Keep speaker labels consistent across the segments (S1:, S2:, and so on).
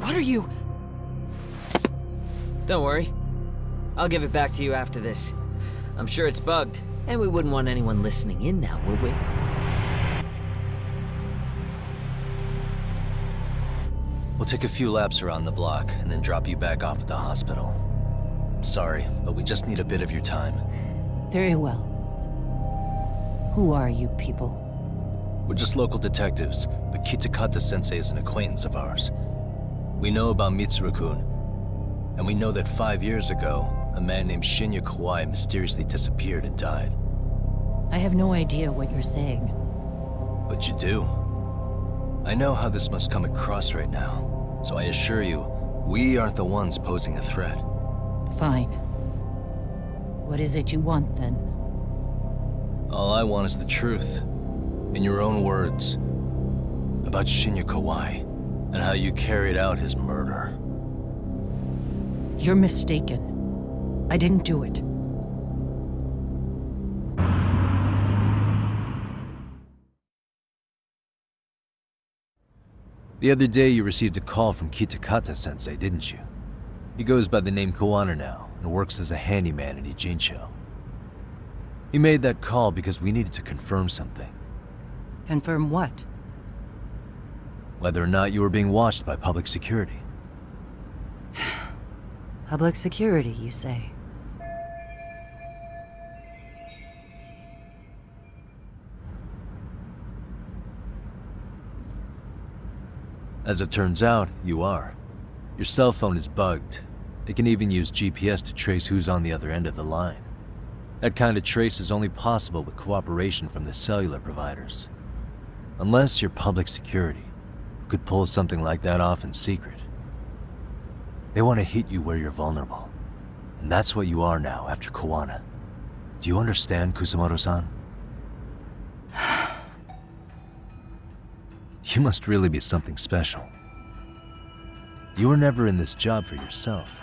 S1: What are you? Don't worry. I'll give it back to you after this. I'm sure it's bugged, and we wouldn't want anyone listening in now, would we?
S2: We'll take a few laps around the block and then drop you back off at the hospital. Sorry, but we just need a bit of your time.
S3: Very well. Who are you people?
S2: We're just local detectives, but Kitakata-sensei is an acquaintance of ours. We know about Mitsuru-kun, and we know that 5 years ago, a man named Shinya Kawai mysteriously disappeared and died.
S3: I have no idea what you're saying.
S2: But you do. I know how this must come across right now, so I assure you, we aren't the ones posing a threat.
S3: Fine. What is it you want, then?
S2: All I want is the truth. In your own words. About Shinya Kawai, and how you carried out his murder.
S3: You're mistaken. I didn't do it.
S4: The other day you received a call from Kitakata-sensei, didn't you? He goes by the name Kawana now, and works as a handyman in Ijincho. He made that call because we needed to confirm something.
S3: Confirm what?
S4: Whether or not you were being watched by public security.
S3: Public security, you say?
S4: As it turns out, you are. Your cell phone is bugged. It can even use GPS to trace who's on the other end of the line. That kind of trace is only possible with cooperation from the cellular providers. Unless you're public security, who could pull something like that off in secret. They want to hit you where you're vulnerable. And that's what you are now after Kawana. Do you understand, Kusamoto-san? You must really be something special. You were never in this job for yourself.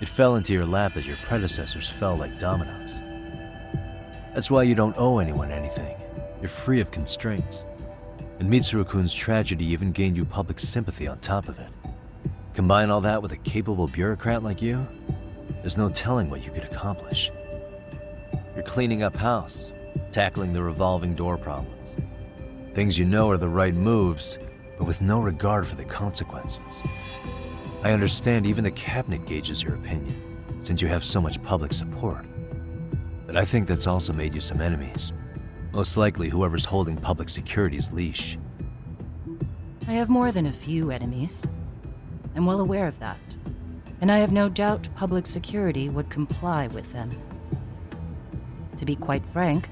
S4: It fell into your lap as your predecessors fell like dominoes. That's why you don't owe anyone anything. You're free of constraints. And Mitsuru-kun's tragedy even gained you public sympathy on top of it. Combine all that with a capable bureaucrat like you, there's no telling what you could accomplish. You're cleaning up house, tackling the revolving door problems. Things you know are the right moves, but with no regard for the consequences. I understand even the cabinet gauges your opinion, since you have so much public support. But I think that's also made you some enemies. Most likely whoever's holding public security's leash.
S3: I have more than a few enemies. I'm well aware of that. And I have no doubt public security would comply with them. To be quite frank,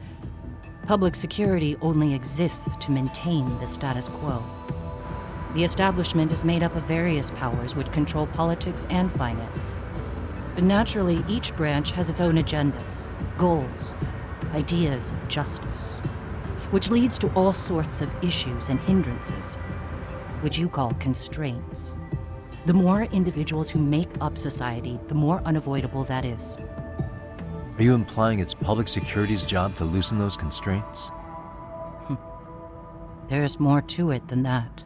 S3: public security only exists to maintain the status quo. The establishment is made up of various powers which control politics and finance. But naturally, each branch has its own agendas, goals, ideas of justice, which leads to all sorts of issues and hindrances, which you call constraints. The more individuals who make up society, the more unavoidable that is.
S4: Are you implying it's public security's job to loosen those constraints?
S3: There's more to it than that.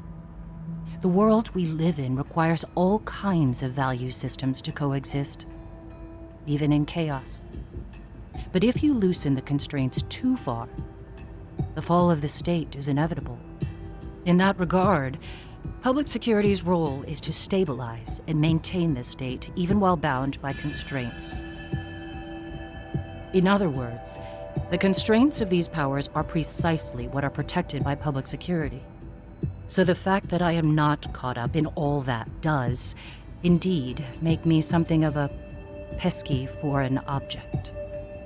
S3: The world we live in requires all kinds of value systems to coexist, even in chaos. But if you loosen the constraints too far, the fall of the state is inevitable. In that regard, public security's role is to stabilize and maintain the state, even while bound by constraints. In other words, the constraints of these powers are precisely what are protected by public security. So the fact that I am not caught up in all that does, indeed, make me something of a pesky foreign object.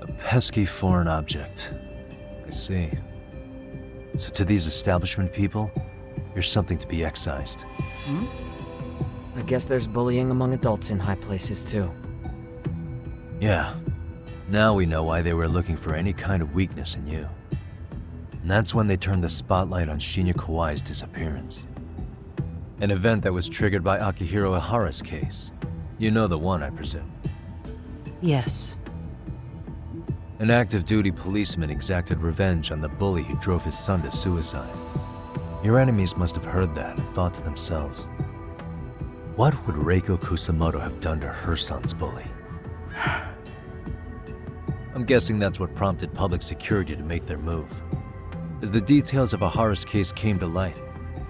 S4: A pesky foreign object. I see. So to these establishment people, you're something to be excised.
S1: I guess there's bullying among adults in high places, too.
S4: Yeah. Now we know why they were looking for any kind of weakness in you. And that's when they turned the spotlight on Shinya Kawai's disappearance. An event that was triggered by Akihiro Ihara's case. You know the one, I presume.
S3: Yes.
S4: An active duty policeman exacted revenge on the bully who drove his son to suicide. Your enemies must have heard that and thought to themselves, What would Reiko Kusamoto have done to her son's bully? I'm guessing that's what prompted public security to make their move. As the details of Ahara's case came to light,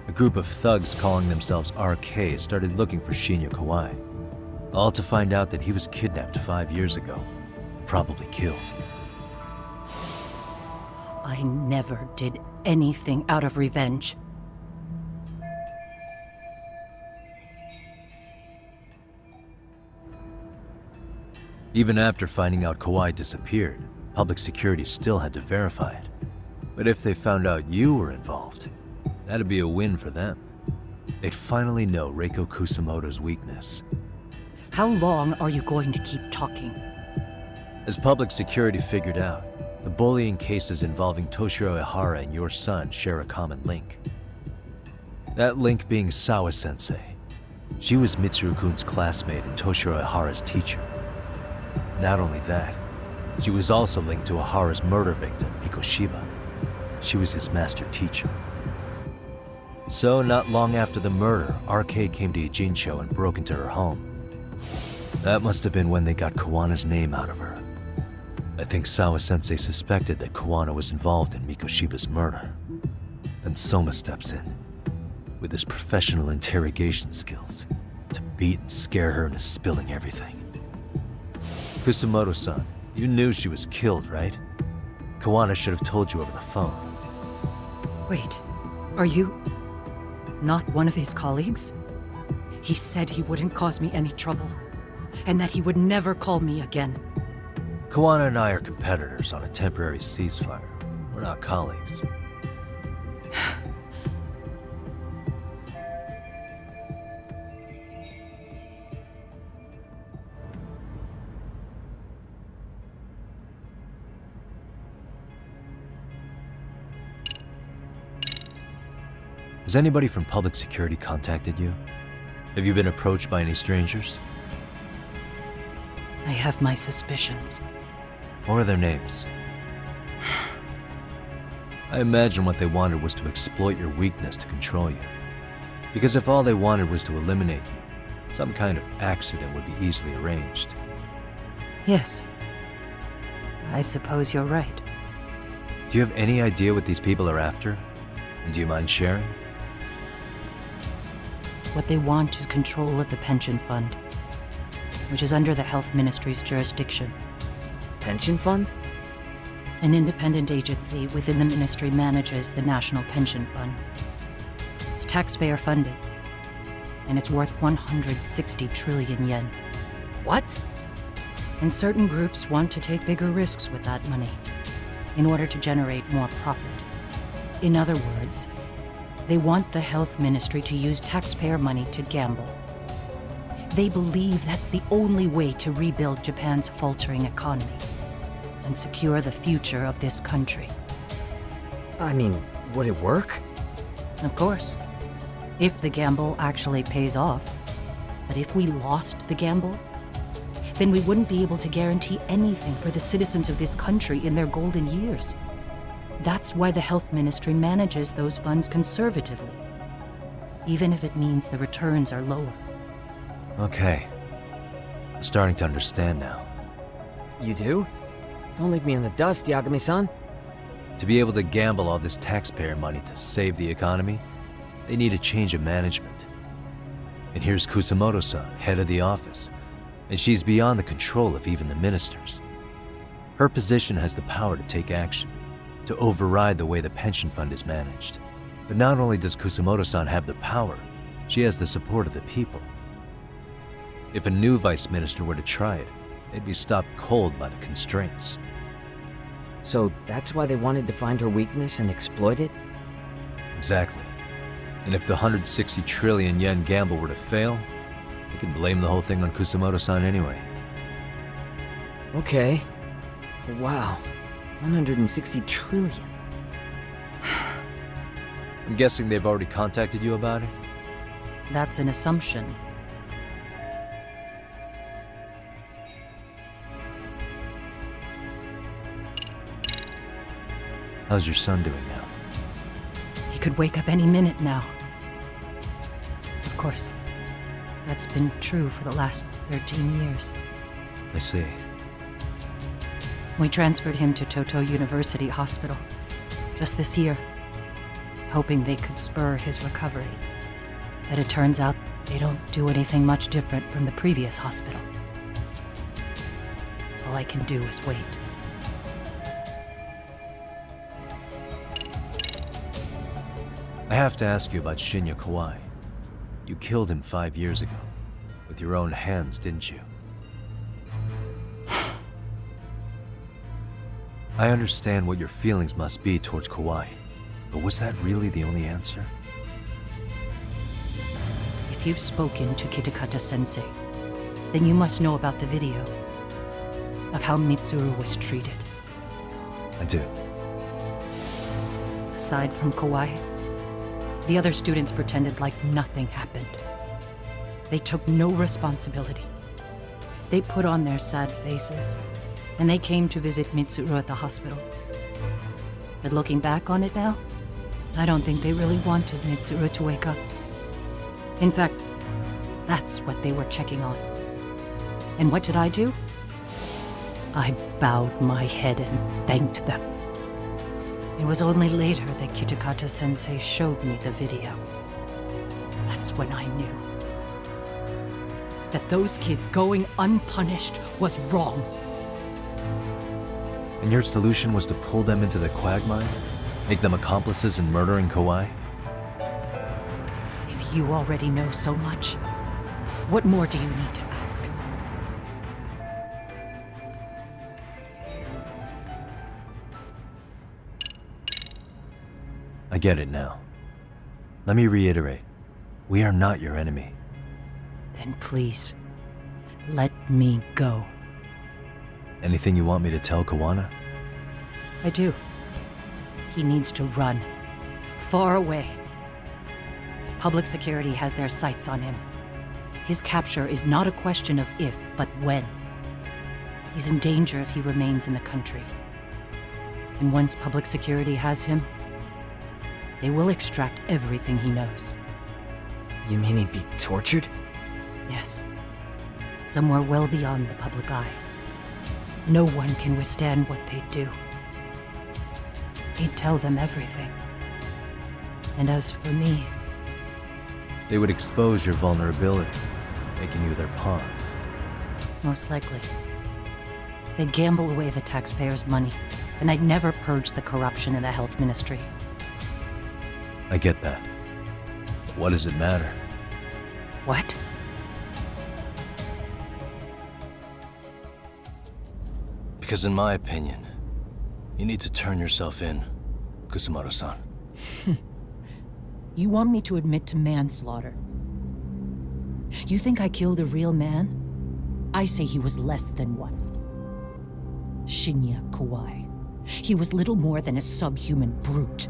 S4: a group of thugs calling themselves RK started looking for Shinya Kawai, all to find out that he was kidnapped 5 years ago, probably killed.
S3: I never did anything out of revenge.
S4: Even after finding out Kawai disappeared, public security still had to verify it. But if they found out you were involved, that'd be a win for them. They'd finally know Reiko Kusamoto's weakness.
S3: How long are you going to keep talking?
S4: As public security figured out, the bullying cases involving Toshiro Ihara and your son share a common link. That link being Sawa-sensei. She was Mitsuru-kun's classmate and Toshiro Ihara's teacher. Not only that, she was also linked to Ihara's murder victim, Mikoshiba. She was his master teacher. So, not long after the murder, RK came to Ijincho and broke into her home. That must have been when they got Kawana's name out of her. I think Sawa-sensei suspected that Kawana was involved in Mikoshiba's murder. Then Soma steps in, with his professional interrogation skills, to beat and scare her into spilling everything. Kusamoto-san, you knew she was killed, right? Kawana should have told you over the phone.
S3: Wait, are you not one of his colleagues? He said he wouldn't cause me any trouble, and that he would never call me again.
S4: Kawana and I are competitors on a temporary ceasefire. We're not colleagues. Has anybody from public security contacted you? Have you been approached by any strangers?
S3: I have my suspicions.
S4: What are their names? I imagine what they wanted was to exploit your weakness to control you. Because if all they wanted was to eliminate you, some kind of accident would be easily arranged.
S3: Yes. I suppose you're right.
S4: Do you have any idea what these people are after? And do you mind sharing?
S3: What they want is control of the pension fund, which is under the Health Ministry's jurisdiction.
S1: Pension fund?
S3: An independent agency within the ministry manages the National Pension Fund. It's taxpayer funded, and it's worth 160 trillion yen.
S1: What?
S3: And certain groups want to take bigger risks with that money in order to generate more profit. In other words, they want the health ministry to use taxpayer money to gamble. They believe that's the only way to rebuild Japan's faltering economy and secure the future of this country.
S1: I mean, would it work?
S3: Of course, if the gamble actually pays off. But if we lost the gamble, then we wouldn't be able to guarantee anything for the citizens of this country in their golden years. That's why the health ministry manages those funds conservatively, even if it means the returns are lower.
S4: Okay. I'm starting to understand now.
S1: You do? Don't leave me in the dust, Yakami-san.
S4: To be able to gamble all this taxpayer money to save the economy, they need a change of management. And here's Kusamoto-san, head of the office, and she's beyond the control of even the ministers. Her position has the power to take action, to override the way the pension fund is managed. But not only does Kusamoto-san have the power, she has the support of the people. If a new vice minister were to try it, they'd be stopped cold by the constraints.
S1: So that's why they wanted to find her weakness and exploit it?
S4: Exactly. And if the 160 trillion yen gamble were to fail, they could blame the whole thing on Kusamoto-san anyway.
S1: Okay. Wow. 160 trillion.
S4: I'm guessing they've already contacted you about it?
S3: That's an assumption.
S4: How's your son doing now?
S3: He could wake up any minute now. Of course, That's been true for the last 13 years.
S4: I see.
S3: We transferred him to Toto University Hospital just this year, hoping they could spur his recovery. But it turns out they don't do anything much different from the previous hospital. All I can do is wait.
S4: I have to ask you about Shinya Kawai. You killed him 5 years ago. With your own hands, didn't you? I understand what your feelings must be towards Kawai, but was that really the only answer?
S3: If you've spoken to Kitakata-sensei, then you must know about the video of how Mitsuru was treated.
S4: I do.
S3: Aside from Kawai, the other students pretended like nothing happened. They took no responsibility. They put on their sad faces, and they came to visit Mitsuru at the hospital. But looking back on it now, I don't think they really wanted Mitsuru to wake up. In fact, that's what they were checking on. And what did I do? I bowed my head and thanked them. It was only later that Kitakata-sensei showed me the video. That's when I knew that those kids going unpunished was wrong.
S4: And your solution was to pull them into the quagmire? Make them accomplices in murdering Kawai?
S3: If you already know so much, what more do you need to ask?
S4: I get it now. Let me reiterate. We are not your enemy.
S3: Then please, let me go.
S4: Anything you want me to tell Kawana?
S3: I do. He needs to run. Far away. Public security has their sights on him. His capture is not a question of if, but when. He's in danger if he remains in the country. And once public security has him, they will extract everything he knows.
S1: You mean he'd be tortured?
S3: Yes. Somewhere well beyond the public eye. No one can withstand what they do. He'd tell them everything. And as for me,
S4: They would expose your vulnerability, making you their pawn.
S3: most likely. They'd gamble away the taxpayers' money, and I'd never purge the corruption in the health ministry.
S4: I get that. But what does it matter?
S3: What?
S2: Because in my opinion, you need to turn yourself in, Kusumaru-san.
S3: You want me to admit to manslaughter? You think I killed a real man? I say he was less than one. Shinya Kawai. He was little more than a subhuman brute.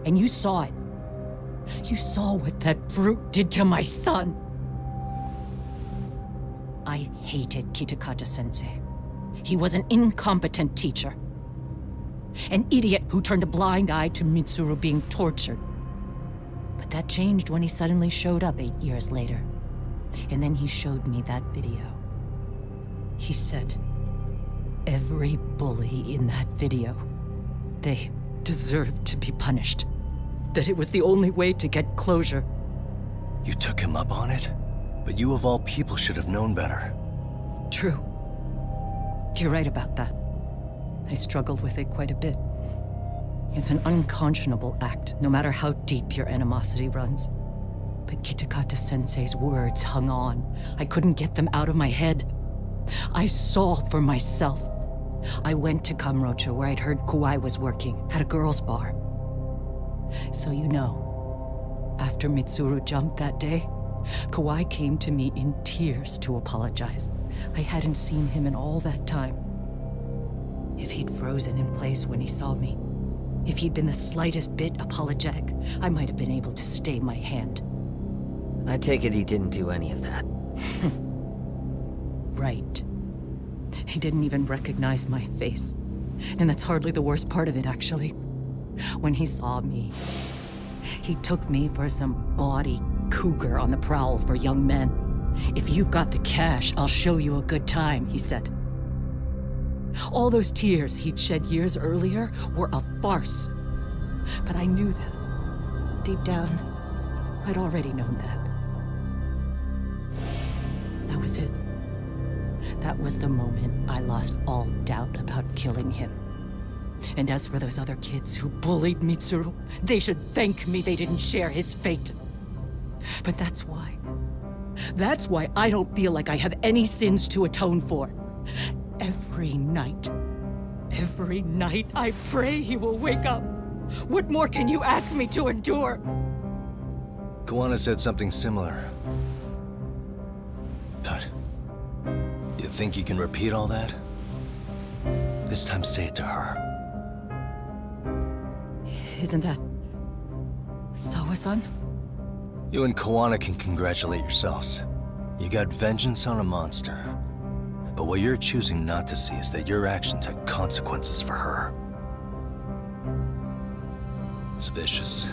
S3: And you saw it. You saw what that brute did to my son. I hated Kitakata-sensei. He was an incompetent teacher. An idiot who turned a blind eye to Mitsuru being tortured. But that changed when he suddenly showed up 8 years later. And then he showed me that video. He said, every bully in that video, they deserved to be punished. That it was the only way to get closure.
S2: You took him up on it? But you of all people should have known better.
S3: True. You're right about that. I struggled with it quite a bit. It's an unconscionable act, no matter how deep your animosity runs. But Kitakata-sensei's words hung on. I couldn't get them out of my head. I saw for myself. I went to Kamurocho, where I'd heard Kawai was working, at a girls' bar. So you know, after Mitsuru jumped that day, Kawai came to me in tears to apologize. I hadn't seen him in all that time. If he'd frozen in place when he saw me, if he'd been the slightest bit apologetic, I might have been able to stay my hand.
S1: I take it he didn't do any of that.
S3: Right. He didn't even recognize my face. And that's hardly the worst part of it, actually. When he saw me, he took me for some bawdy cougar on the prowl for young men.
S5: If you've got the cash, I'll show you a good time, he said. All those tears he'd shed years earlier were a farce. But I knew that. Deep down, I'd already known that. That was it. That was the moment I lost all doubt about killing him. And as for those other kids who bullied Mitsuru, they should thank me they didn't share his fate. But that's why I don't feel like I have any sins to atone for. Every night I pray he will wake up. What more can you ask me to endure?
S2: Kawana said something similar. But you think you can repeat all that? This time say it to her.
S5: Isn't that Sawa-san?
S2: You and Kawana can congratulate yourselves. You got vengeance on a monster. But what you're choosing not to see is that your actions had consequences for her. It's vicious.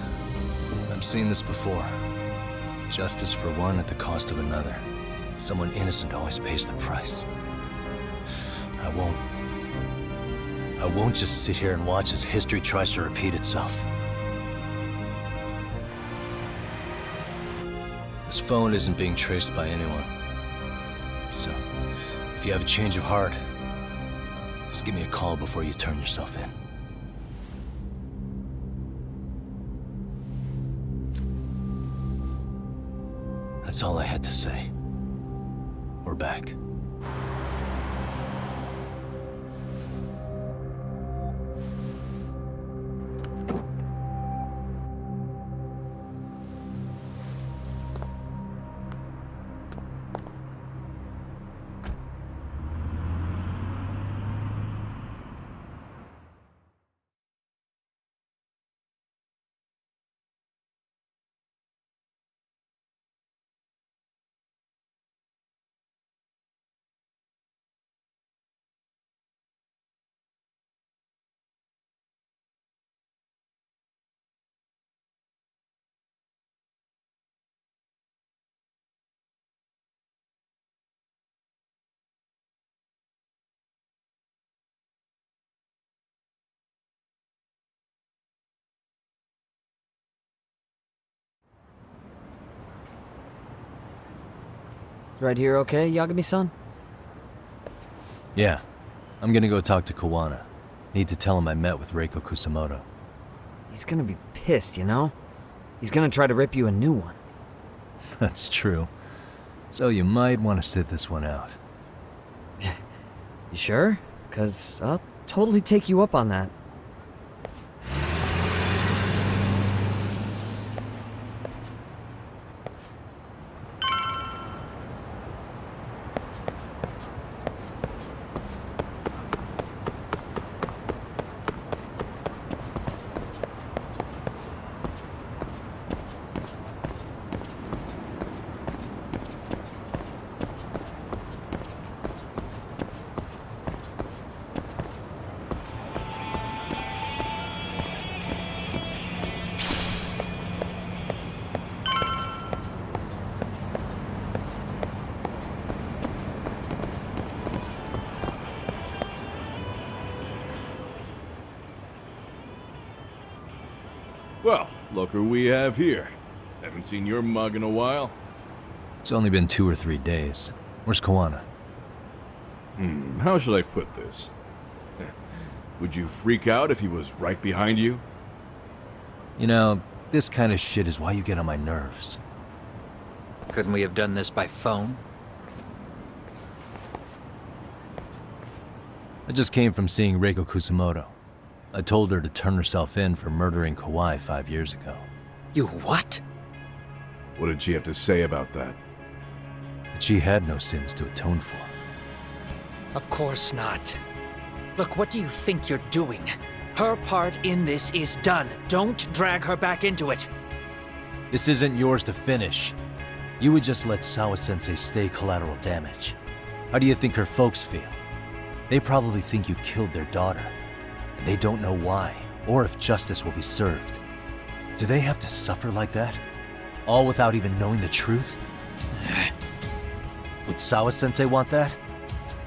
S2: I've seen this before. Justice for one at the cost of another. Someone innocent always pays the price. I won't just sit here and watch as history tries to repeat itself. This phone isn't being traced by anyone. So, if you have a change of heart, just give me a call before you turn yourself in. That's all I had to say. We're back.
S1: Right here okay, Yagami-san?
S4: Yeah. I'm gonna go talk to Kawana. Need to tell him I met with Reiko Kusamoto.
S1: He's gonna be pissed, you know? He's gonna try to rip you a new one.
S4: That's true. So you might want to sit this one out.
S1: You sure? 'Cause I'll totally take you up on that.
S6: Well, look who we have here. Haven't seen your mug in a while.
S4: It's only been 2 or 3 days. Where's Kawana?
S6: How should I put this? Would you freak out if he was right behind you?
S4: You know, this kind of shit is why you get on my nerves.
S7: Couldn't we have done this by phone?
S4: I just came from seeing Reiko Kusamoto. I told her to turn herself in for murdering Kawai 5 years ago.
S7: You what?
S6: What did she have to say about that?
S4: That she had no sins to atone for.
S7: Of course not. Look, what do you think you're doing? Her part in this is done. Don't drag her back into it.
S4: This isn't yours to finish. You would just let Sawa-sensei stay collateral damage. How do you think her folks feel? They probably think you killed their daughter. And they don't know why, or if justice will be served. Do they have to suffer like that? All without even knowing the truth? Would Sawa-sensei want that?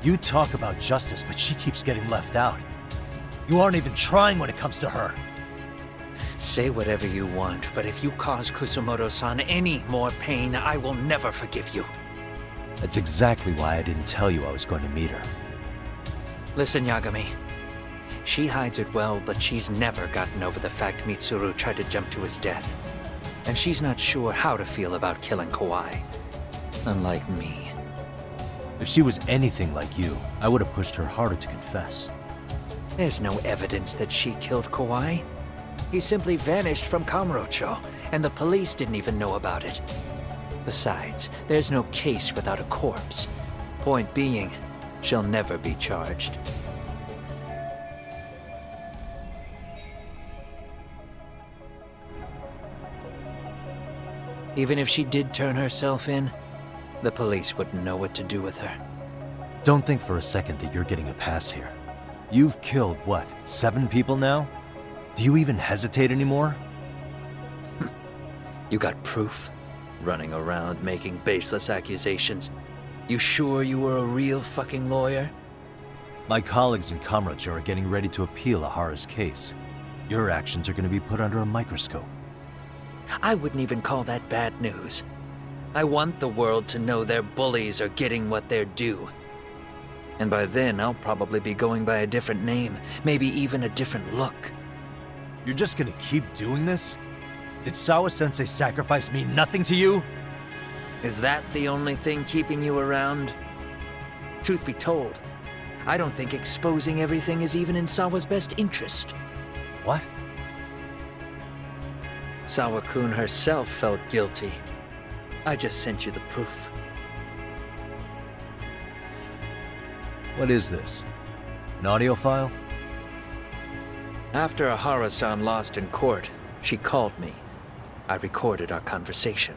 S4: You talk about justice, but she keeps getting left out. You aren't even trying when it comes to her.
S7: Say whatever you want, but if you cause Kusumoto-san any more pain, I will never forgive you.
S4: That's exactly why I didn't tell you I was going to meet her.
S7: Listen, Yagami. She hides it well, but she's never gotten over the fact Mitsuru tried to jump to his death. And she's not sure how to feel about killing Kawai. Unlike me.
S4: If she was anything like you, I would have pushed her harder to confess.
S7: There's no evidence that she killed Kawai. He simply vanished from Kamurocho, and the police didn't even know about it. Besides, there's no case without a corpse. Point being, she'll never be charged. Even if she did turn herself in, the police wouldn't know what to do with her.
S4: Don't think for a second that you're getting a pass here. You've killed, what, 7 people now? Do you even hesitate anymore?
S7: You got proof? Running around making baseless accusations. You sure you were a real fucking lawyer?
S4: My colleagues in Kamurocho are getting ready to appeal Ahara's case. Your actions are going to be put under a microscope.
S7: I wouldn't even call that bad news. I want the world to know their bullies are getting what they're due. And by then, I'll probably be going by a different name, maybe even a different look.
S4: You're just gonna keep doing this? Did Sawa-sensei sacrifice mean nothing to you?
S7: Is that the only thing keeping you around? Truth be told, I don't think exposing everything is even in Sawa's best interest.
S4: What?
S7: Sawa-kun herself felt guilty. I just sent you the proof.
S4: What is this? An audio file?
S7: After Ahara-san lost in court, she called me. I recorded our conversation.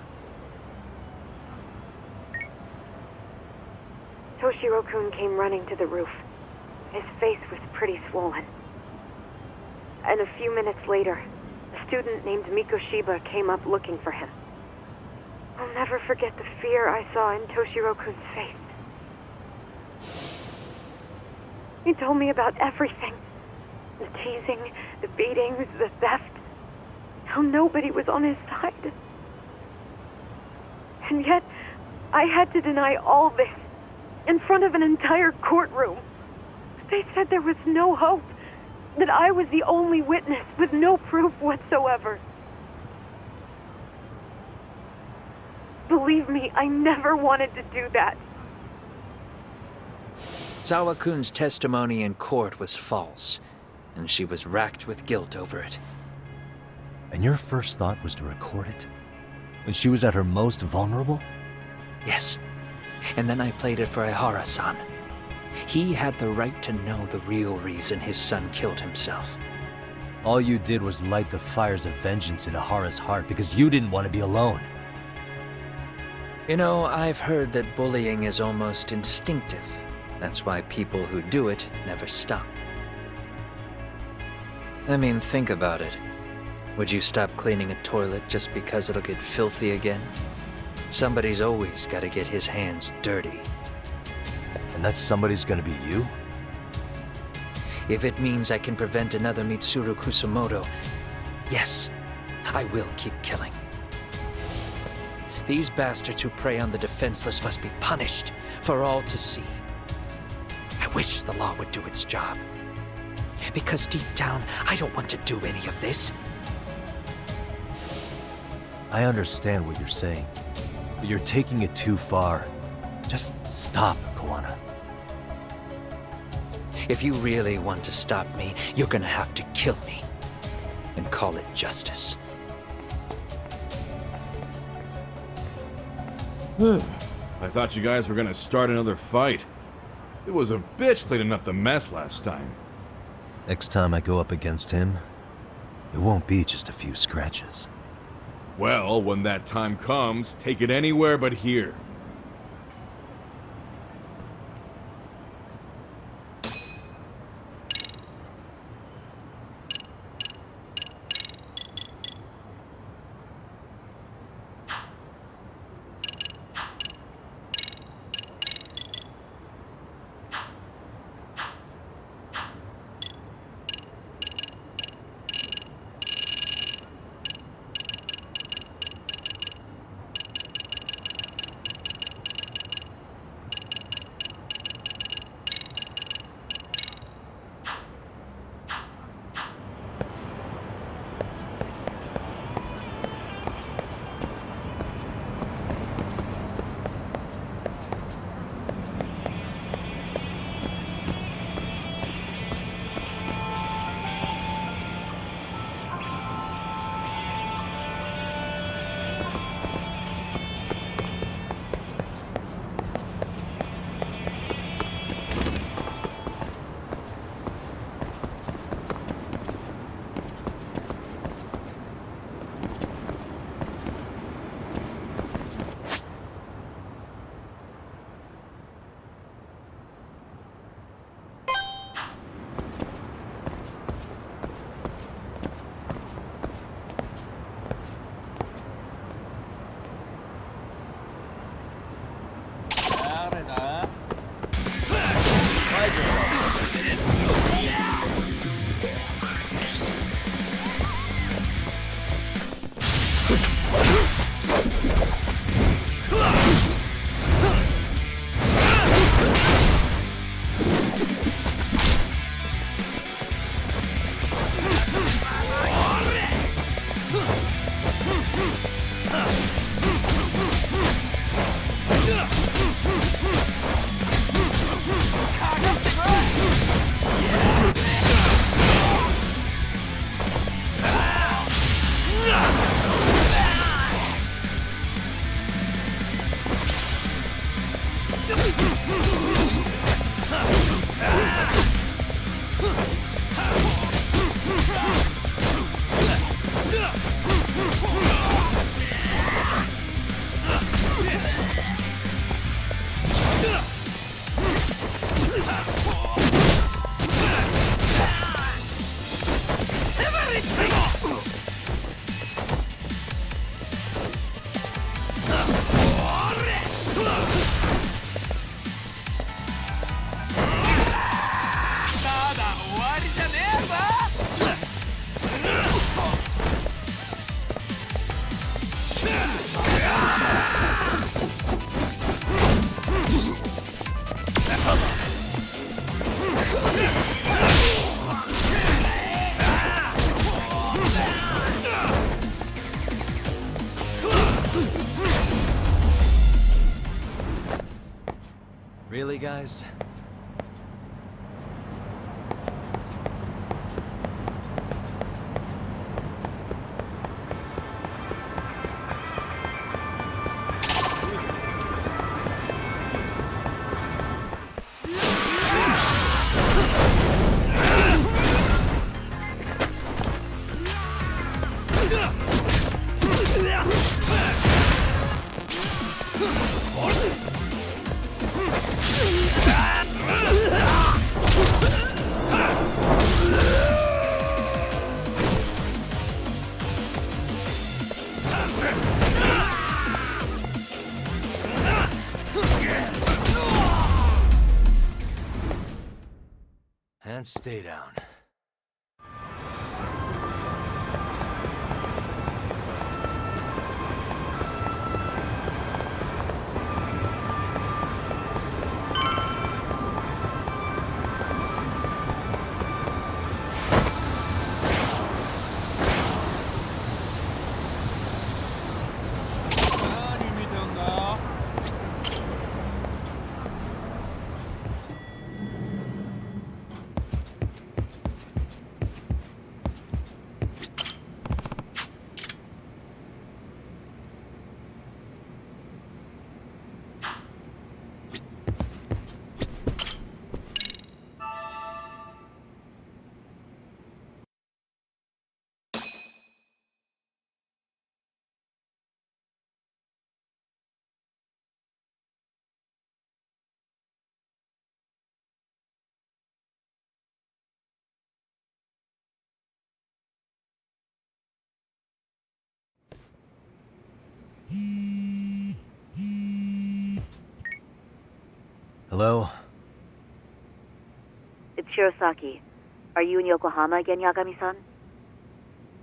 S8: Toshiro-kun came running to the roof. His face was pretty swollen. And a few minutes later, a student named Mikoshiba came up looking for him. I'll never forget the fear I saw in Toshiro-kun's face. He told me about everything. The teasing, the beatings, the theft. How nobody was on his side. And yet, I had to deny all this in front of an entire courtroom. They said there was no hope, that I was the only witness with no proof whatsoever. Believe me, I never wanted to do that.
S7: Sawa-kun's testimony in court was false, and she was racked with guilt over it.
S4: And your first thought was to record it? When she was at her most vulnerable?
S7: Yes. And then I played it for Ihara-san. He had the right to know the real reason his son killed himself.
S4: All you did was light the fires of vengeance in Ahara's heart because you didn't want to be alone.
S7: You know, I've heard that bullying is almost instinctive. That's why people who do it never stop. I mean, think about it. Would you stop cleaning a toilet just because it'll get filthy again? Somebody's always got to get his hands dirty.
S4: And that somebody's gonna be you?
S7: If it means I can prevent another Mitsuru Kusumoto, yes, I will keep killing. These bastards who prey on the defenseless must be punished for all to see. I wish the law would do its job. Because deep down, I don't want to do any of this.
S4: I understand what you're saying, but you're taking it too far. Just stop, Kawana.
S7: If you really want to stop me, you're gonna have to kill me. And call it justice.
S6: I thought you guys were gonna start another fight. It was a bitch cleaning up the mess last time.
S4: Next time I go up against him, it won't be just a few scratches.
S6: Well, when that time comes, take it anywhere but here.
S4: Really, guys? And stay down. Hello?
S8: It's Shirosaki. Are you in Yokohama again, Yakami-san?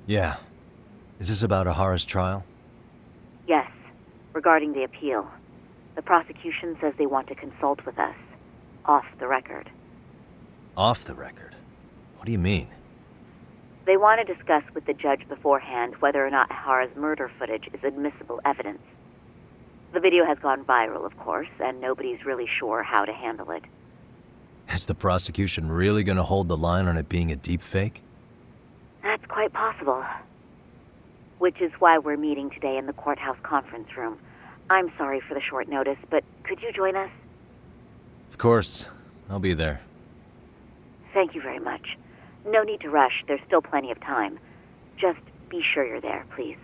S4: Yeah. Is this about Ahara's trial?
S8: Yes, regarding the appeal. The prosecution says they want to consult with us. Off the record.
S4: Off the record? What do you mean?
S8: They want to discuss with the judge beforehand whether or not Ahara's murder footage is admissible evidence. The video has gone viral, of course, and nobody's really sure how to handle it.
S4: Is the prosecution really gonna hold the line on it being a deepfake?
S8: That's quite possible. Which is why we're meeting today in the courthouse conference room. I'm sorry for the short notice, but could you join us?
S4: Of course. I'll be there.
S8: Thank you very much. No need to rush, there's still plenty of time. Just be sure you're there, please.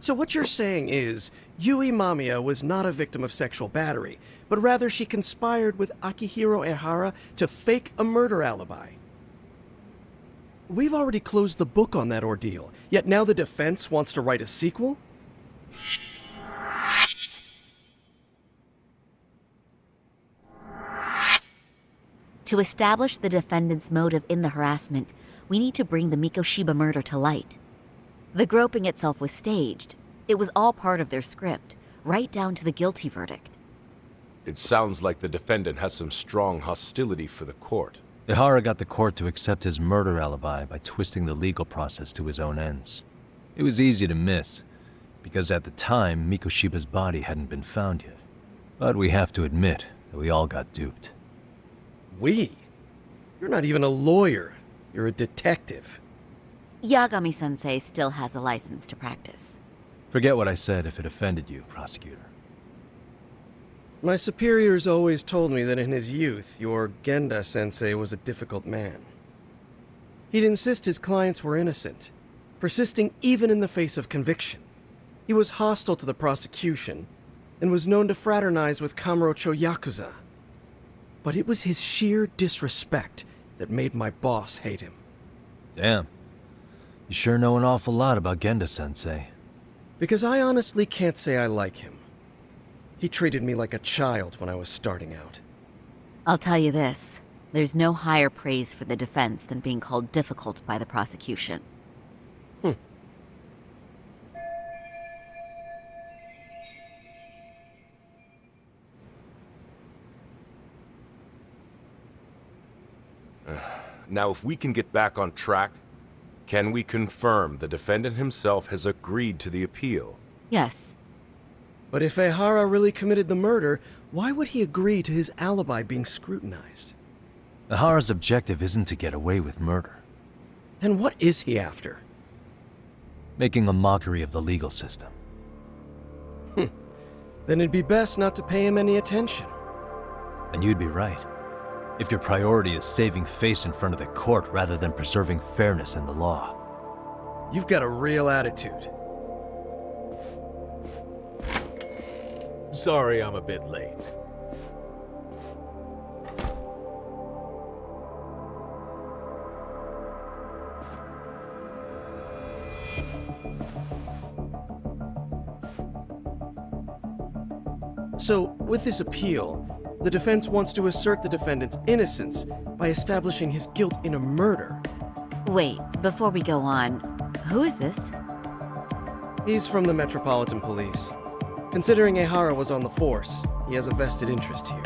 S9: So what you're saying is, Yui Mamiya was not a victim of sexual battery, but rather she conspired with Akihiro Ehara to fake a murder alibi. We've already closed the book on that ordeal, yet now the defense wants to write a sequel?
S10: To establish the defendant's motive in the harassment, we need to bring the Mikoshiba murder to light. The groping itself was staged. It was all part of their script, right down to the guilty verdict.
S11: It sounds like the defendant has some strong hostility for the court.
S4: Ihara got the court to accept his murder alibi by twisting the legal process to his own ends. It was easy to miss, because at the time, Mikoshiba's body hadn't been found yet. But we have to admit that we all got duped.
S9: We? You're not even a lawyer. You're a detective.
S10: Yagami-sensei still has a license to practice.
S4: Forget what I said if it offended you, prosecutor.
S9: My superiors always told me that in his youth, your Genda-sensei was a difficult man. He'd insist his clients were innocent, persisting even in the face of conviction. He was hostile to the prosecution, and was known to fraternize with Kamurocho Yakuza. But it was his sheer disrespect that made my boss hate him.
S4: Damn. You sure know an awful lot about Genda-sensei.
S9: Because I honestly can't say I like him. He treated me like a child when I was starting out.
S10: I'll tell you this, there's no higher praise for the defense than being called difficult by the prosecution.
S11: Now, if we can get back on track, can we confirm the defendant himself has agreed to the appeal?
S10: Yes.
S9: But if Ehara really committed the murder, why would he agree to his alibi being scrutinized?
S4: Ihara's objective isn't to get away with murder.
S9: Then what is he after?
S4: Making a mockery of the legal system.
S9: Then it'd be best not to pay him any attention.
S4: And you'd be right. If your priority is saving face in front of the court rather than preserving fairness in the law.
S9: You've got a real attitude.
S12: Sorry I'm a bit late.
S9: So, with this appeal, the defense wants to assert the defendant's innocence by establishing his guilt in a murder.
S10: Wait, before we go on, who is this?
S9: He's from the Metropolitan Police. Considering Ehara was on the force, he has a vested interest here.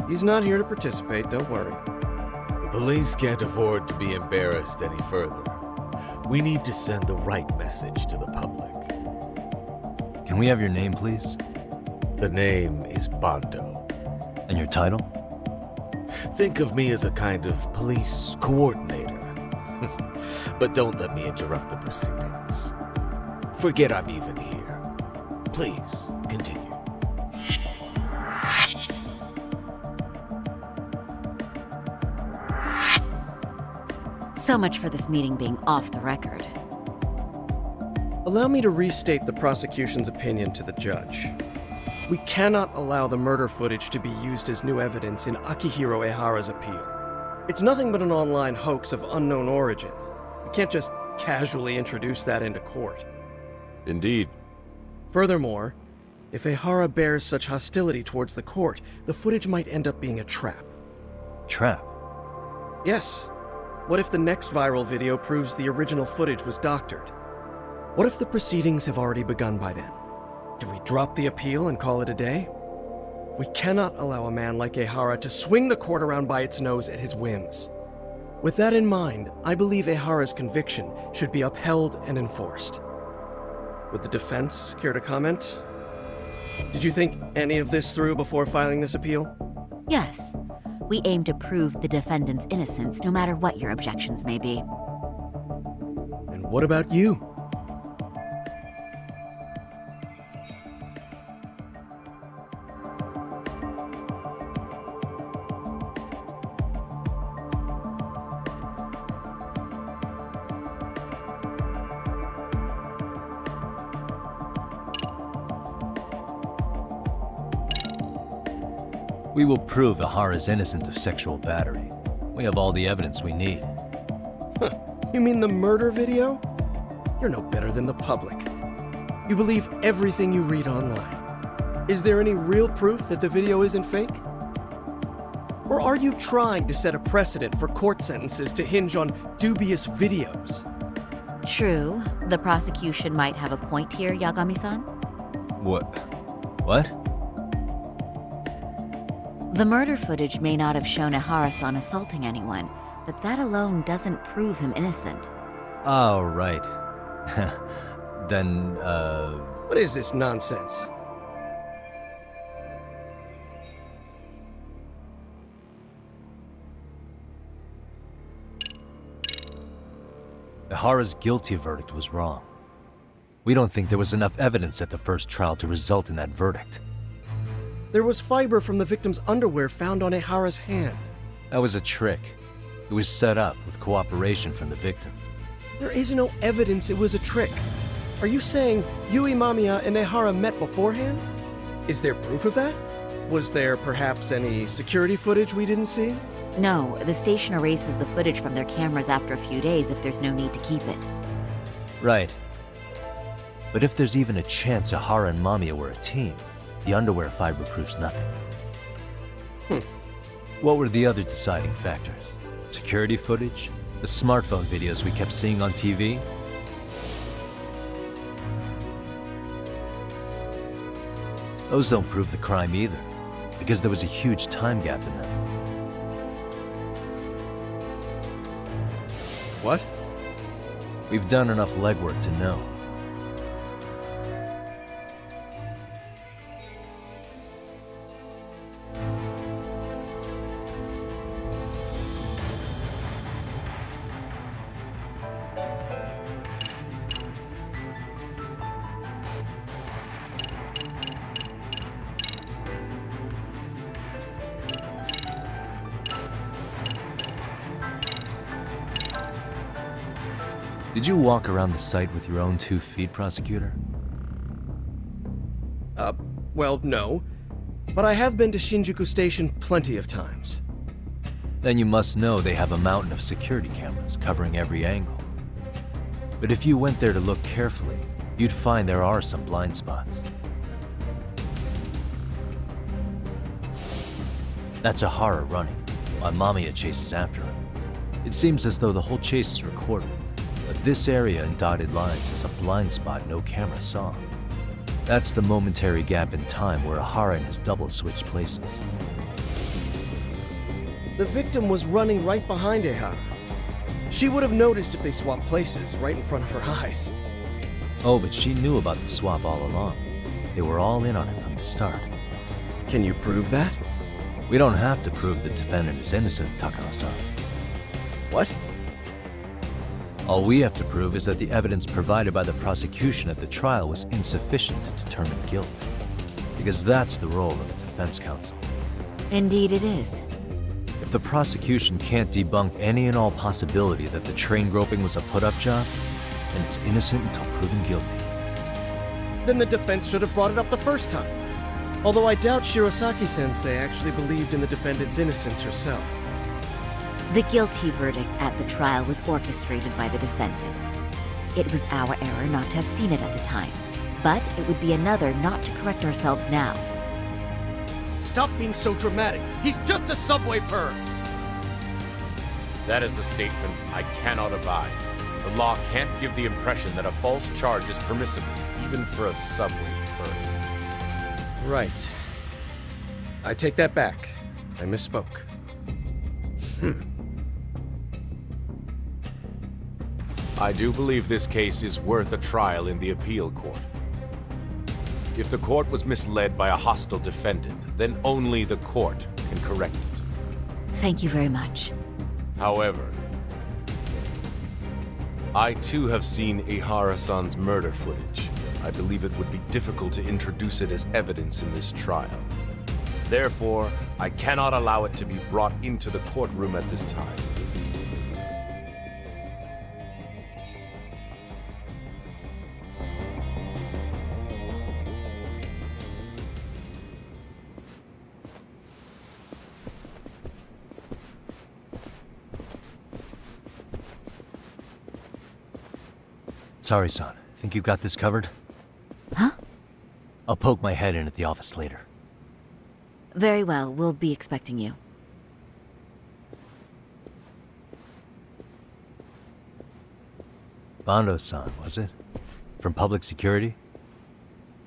S9: He's not here to participate, don't worry.
S12: The police can't afford to be embarrassed any further. We need to send the right message to the public.
S4: Can we have your name, please?
S12: The name is Bando.
S4: And your title?
S12: Think of me as a kind of police coordinator. But don't let me interrupt the proceedings. Forget I'm even here. Please, continue.
S10: So much for this meeting being off the record.
S9: Allow me to restate the prosecution's opinion to the judge. We cannot allow the murder footage to be used as new evidence in Akihiro Ehara's appeal. It's nothing but an online hoax of unknown origin. We can't just casually introduce that into court.
S11: Indeed.
S9: Furthermore, if Ehara bears such hostility towards the court, the footage might end up being a trap.
S4: Trap?
S9: Yes. What if the next viral video proves the original footage was doctored? What if the proceedings have already begun by then? Do we drop the appeal and call it a day? We cannot allow a man like Ehara to swing the court around by its nose at his whims. With that in mind, I believe Ehara's conviction should be upheld and enforced. Would the defense care to comment? Did you think any of this through before filing this appeal?
S10: Yes. We aim to prove the defendant's innocence no matter what your objections may be.
S9: And what about you?
S4: We will prove Ihara's innocent of sexual battery. We have all the evidence we need.
S9: You mean the murder video? You're no better than the public. You believe everything you read online. Is there any real proof that the video isn't fake? Or are you trying to set a precedent for court sentences to hinge on dubious videos?
S10: True, the prosecution might have a point here, Yagami-san.
S4: What? What?
S10: The murder footage may not have shown Ihara-san assaulting anyone, but that alone doesn't prove him innocent.
S4: Oh, right. Then,
S9: What is this nonsense?
S4: Ihara's guilty verdict was wrong. We don't think there was enough evidence at the first trial to result in that verdict.
S9: There was fiber from the victim's underwear found on Ihara's hand.
S4: That was a trick. It was set up with cooperation from the victim.
S9: There is no evidence it was a trick. Are you saying Yui Mamiya and Ihara met beforehand? Is there proof of that? Was there perhaps any security footage we didn't see?
S10: No, the station erases the footage from their cameras after a few days if there's no need to keep it.
S4: Right. But if there's even a chance Ihara and Mamiya were a team, the underwear fiber proves nothing. What were the other deciding factors? Security footage? The smartphone videos we kept seeing on TV? Those don't prove the crime either, because there was a huge time gap in them.
S9: What?
S4: We've done enough legwork to know. Did you walk around the site with your own 2 feet, prosecutor?
S9: Well, no. But I have been to Shinjuku Station plenty of times.
S4: Then you must know they have a mountain of security cameras covering every angle. But if you went there to look carefully, you'd find there are some blind spots. That's Ihara running, while Mamiya chases after him. It seems as though the whole chase is recorded, but this area in dotted lines is a blind spot no camera saw. That's the momentary gap in time where Ihara and his double switched places.
S9: The victim was running right behind Ihara. She would have noticed if they swapped places right in front of her eyes.
S4: Oh, but she knew about the swap all along. They were all in on it from the start.
S9: Can you prove that?
S4: We don't have to prove the defendant is innocent, Takano-san.
S9: What?
S4: All we have to prove is that the evidence provided by the prosecution at the trial was insufficient to determine guilt. Because that's the role of a defense counsel.
S10: Indeed it is.
S4: If the prosecution can't debunk any and all possibility that the train groping was a put-up job, then it's innocent until proven guilty.
S9: Then the defense should have brought it up the first time. Although I doubt Shirosaki-sensei actually believed in the defendant's innocence herself.
S10: The guilty verdict at the trial was orchestrated by the defendant. It was our error not to have seen it at the time, but it would be another not to correct ourselves now.
S9: Stop being so dramatic. He's just a subway perv.
S11: That is a statement I cannot abide. The law can't give the impression that a false charge is permissible, even for a subway perv.
S9: Right. I take that back. I misspoke.
S11: I do believe this case is worth a trial in the appeal court. If the court was misled by a hostile defendant, then only the court can correct it.
S10: Thank you very much.
S11: However, I too have seen Ihara-san's murder footage. I believe it would be difficult to introduce it as evidence in this trial. Therefore, I cannot allow it to be brought into the courtroom at this time.
S4: Sorry, son. Think you got this covered? I'll poke my head in at the office later.
S10: Very well, we'll be expecting you.
S4: Bando-san, was it? From public security?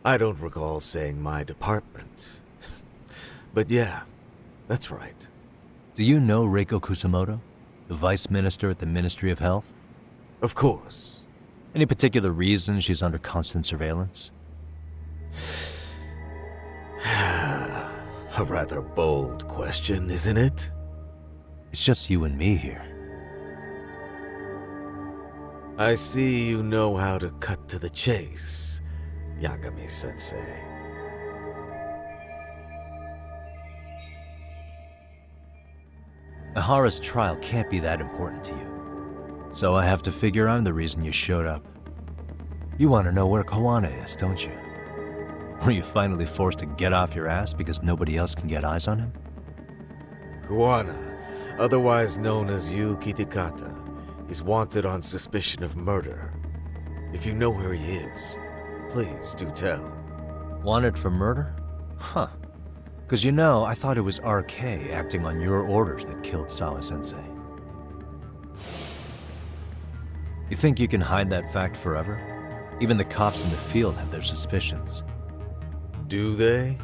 S12: I don't recall saying my department. But yeah, that's right.
S4: Do you know Reiko Kusamoto? The vice minister at the Ministry of Health?
S12: Of course.
S4: Any particular reason she's under constant surveillance?
S12: A rather bold question, isn't it?
S4: It's just you and me here.
S12: I see you know how to cut to the chase, Yakami-sensei.
S4: Ihara's trial can't be that important to you. So I have to figure I'm the reason you showed up. You want to know where Kawana is, don't you? Were you finally forced to get off your ass because nobody else can get eyes on him?
S12: Kuwana, otherwise known as Yu Kitakata, is wanted on suspicion of murder. If you know where he is, please do tell.
S4: Wanted for murder? Huh. Because you know, I thought it was RK acting on your orders that killed Sawa-sensei. You think you can hide that fact forever? Even the cops in the field have their suspicions.
S12: Do they?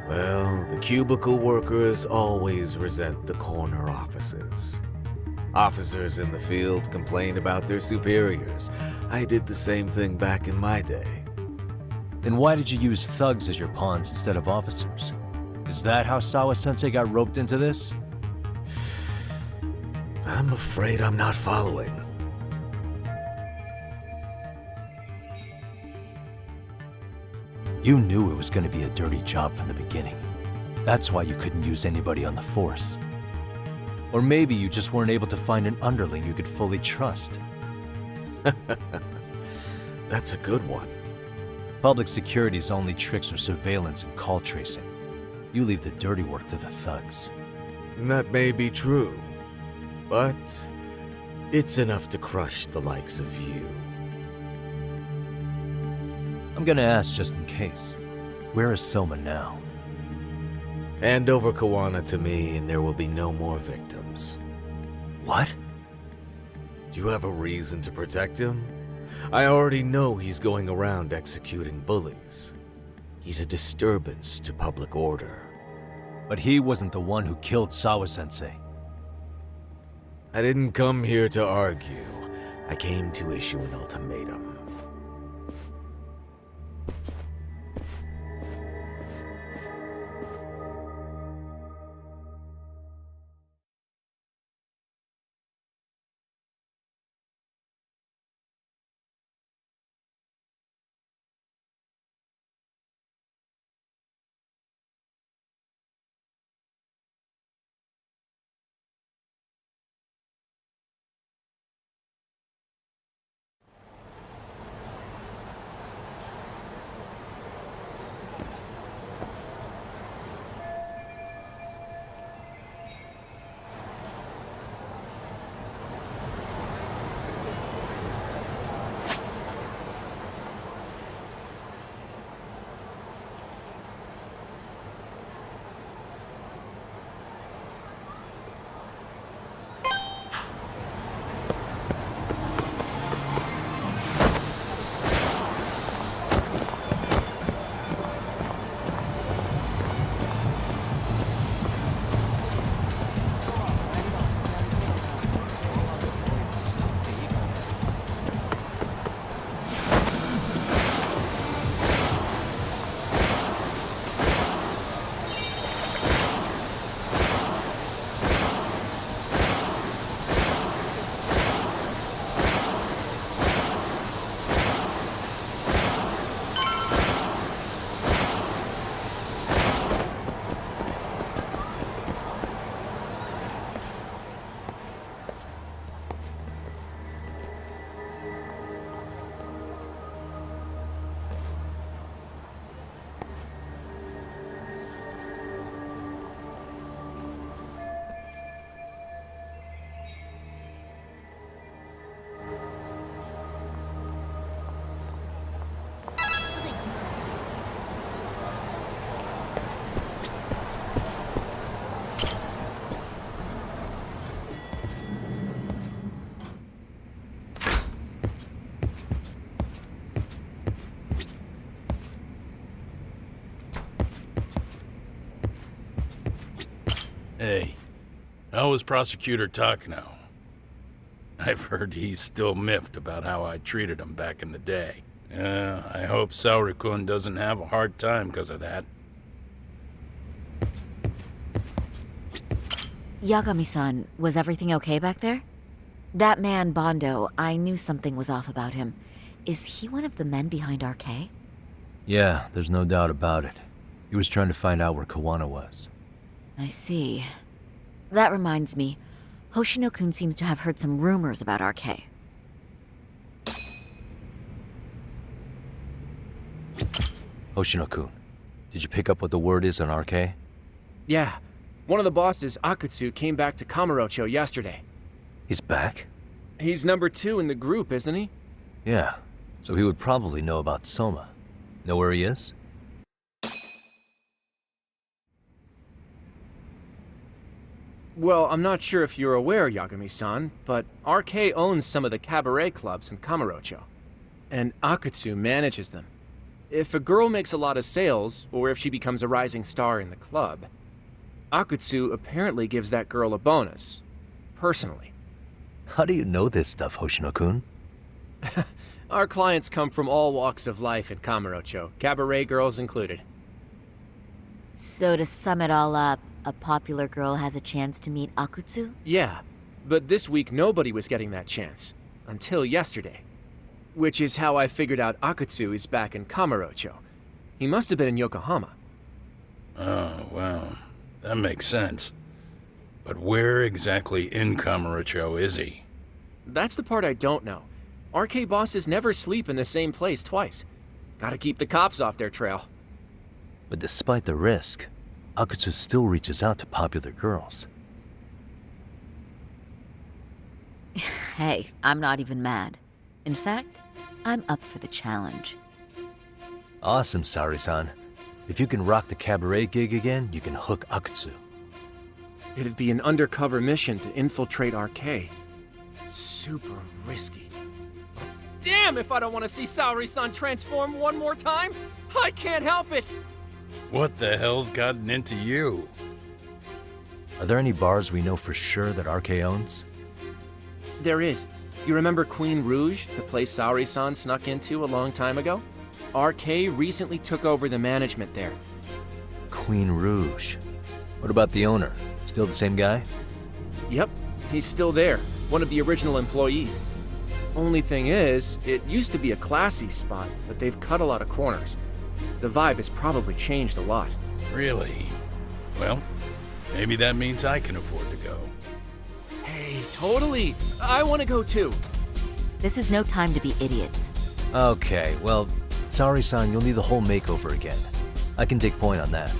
S12: Well, the cubicle workers always resent the corner offices. Officers in the field complain about their superiors. I did the same thing back in my day.
S4: Then why did you use thugs as your pawns instead of officers? Is that how Sawa-sensei got roped into this?
S12: I'm afraid I'm not following.
S4: You knew it was going to be a dirty job from the beginning. That's why you couldn't use anybody on the force. Or maybe you just weren't able to find an underling you could fully trust.
S12: That's a good one.
S4: Public security's only tricks are surveillance and call tracing. You leave the dirty work to the thugs.
S12: That may be true, but it's enough to crush the likes of you.
S4: I'm gonna ask just in case. Where is Soma now?
S12: Hand over Kawana to me and there will be no more victims.
S4: What?
S12: Do you have a reason to protect him? I already know he's going around executing bullies. He's a disturbance to public order.
S4: But he wasn't the one who killed Sawa-sensei.
S12: I didn't come here to argue. I came to issue an ultimatum.
S13: Hey, how is Prosecutor Takano? I've heard he's still miffed about how I treated him back in the day. I hope Saori-kun doesn't have a hard time because of that.
S10: Yakami-san, was everything okay back there? That man, Bondo, I knew something was off about him. Is he one of the men behind RK?
S4: Yeah, there's no doubt about it. He was trying to find out where Kawana was.
S10: I see. That reminds me, Hoshino-kun seems to have heard some rumors about RK.
S4: Hoshino-kun, did you pick up what the word is on RK?
S14: Yeah. One of the bosses, Akutsu, came back to Kamurocho yesterday.
S4: He's back?
S14: He's number 2 in the group, isn't he?
S4: Yeah, so he would probably know about Soma. Know where he is?
S14: Well, I'm not sure if you're aware, Yagami-san, but RK owns some of the cabaret clubs in Kamurocho, and Akutsu manages them. If a girl makes a lot of sales, or if she becomes a rising star in the club, Akutsu apparently gives that girl a bonus, personally.
S4: How do you know this stuff, Hoshino-kun?
S14: Our clients come from all walks of life in Kamurocho, cabaret girls included.
S10: So to sum it all up, a popular girl has a chance to meet Akutsu?
S14: Yeah, but this week nobody was getting that chance. Until yesterday. Which is how I figured out Akutsu is back in Kamurocho. He must have been in Yokohama.
S13: Oh, well, that makes sense. But where exactly in Kamurocho is he?
S14: That's the part I don't know. RK bosses never sleep in the same place twice. Gotta keep the cops off their trail.
S4: But despite the risk, Akutsu still reaches out to popular girls.
S10: Hey, I'm not even mad. In fact, I'm up for the challenge.
S4: Awesome, Saori-san. If you can rock the cabaret gig again, you can hook Akutsu.
S14: It'd be an undercover mission to infiltrate RK. Super risky. Damn if I don't want to see Saori-san transform one more time! I can't help it!
S13: What the hell's gotten into you?
S4: Are there any bars we know for sure that RK owns?
S14: There is. You remember Queen Rouge, the place Saori-san snuck into a long time ago? RK recently took over the management there.
S4: Queen Rouge. What about the owner? Still the same guy?
S14: Yep, he's still there. One of the original employees. Only thing is, it used to be a classy spot, but they've cut a lot of corners. The vibe has probably changed a lot.
S13: Really? Well, maybe that means I can afford to go.
S14: Hey, totally! I want to go too!
S10: This is no time to be idiots.
S4: Okay, well, Saori-san, you'll need the whole makeover again. I can take point on that.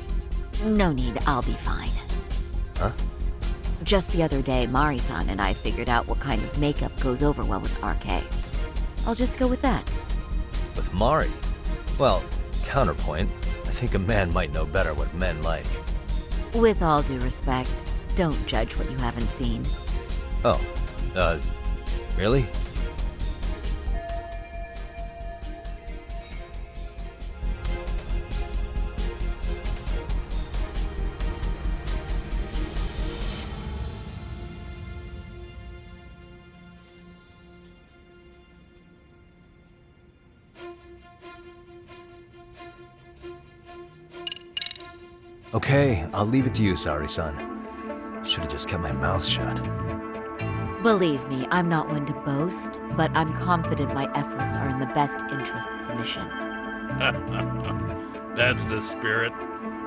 S10: No need, I'll be fine.
S4: Huh?
S10: Just the other day, Mari-san and I figured out what kind of makeup goes over well with RK. I'll just go with that.
S4: With Mari? Well, counterpoint, I think a man might know better what men like.
S10: With all due respect, don't judge what you haven't seen.
S4: Oh, really? Okay, I'll leave it to you, Saori-san. Should have just kept my mouth shut.
S10: Believe me, I'm not one to boast, but I'm confident my efforts are in the best interest of the mission.
S13: That's the spirit.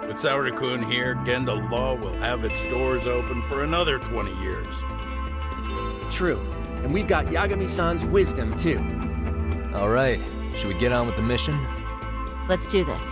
S13: With Saori-kun here, Genda Law will have its doors open for another 20 years.
S14: True. And we've got Yagami-san's wisdom, too.
S4: All right, should we get on with the mission?
S10: Let's do this.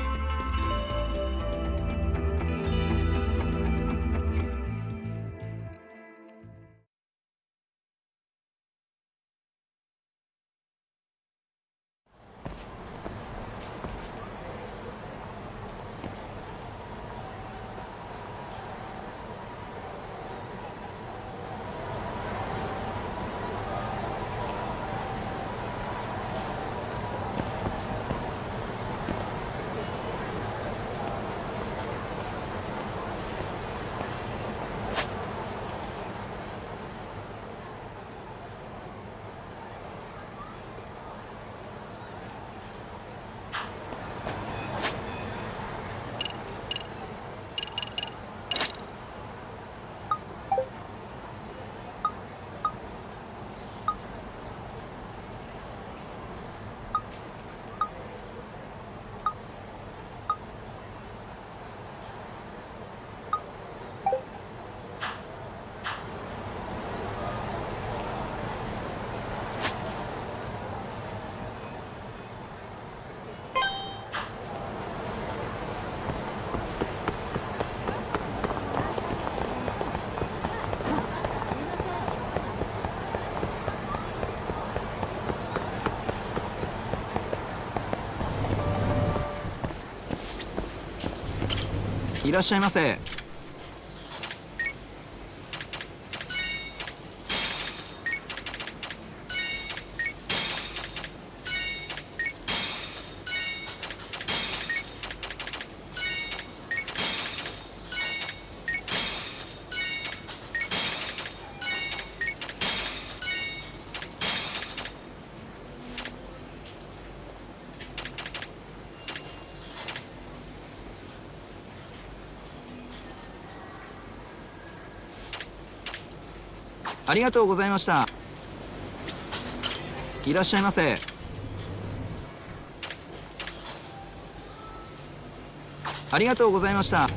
S15: いらっしゃいませ。ありがとうございました。いらっしゃいませ。ありがとうございました。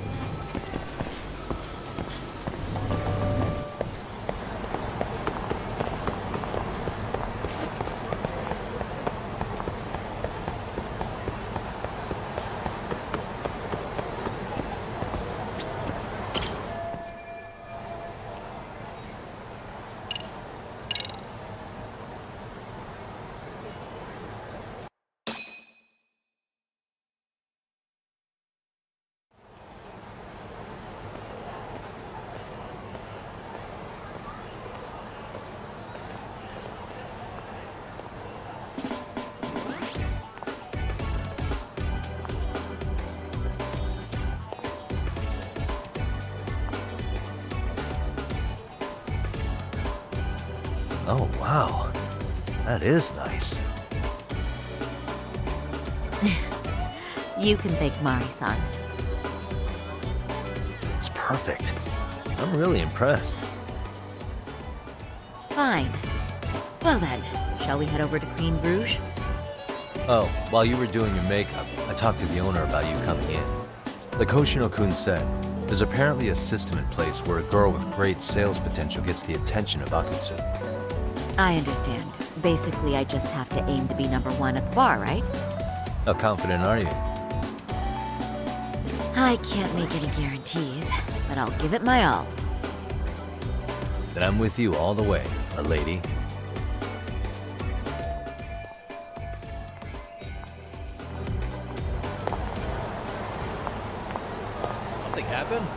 S4: Oh, wow. That is nice.
S10: You can thank Mari-san.
S4: It's perfect. I'm really impressed.
S10: Fine. Well then, shall we head over to Queen Bruges?
S4: Oh, while you were doing your makeup, I talked to the owner about you coming in. Like Hoshino-kun said, there's apparently a system in place where a girl with great sales potential gets the attention of Akutsu.
S10: I understand. Basically, I just have to aim to be #1 at the bar, right?
S4: How confident are you?
S10: I can't make any guarantees, but I'll give it my all.
S4: Then I'm with you all the way, a lady. Something happened?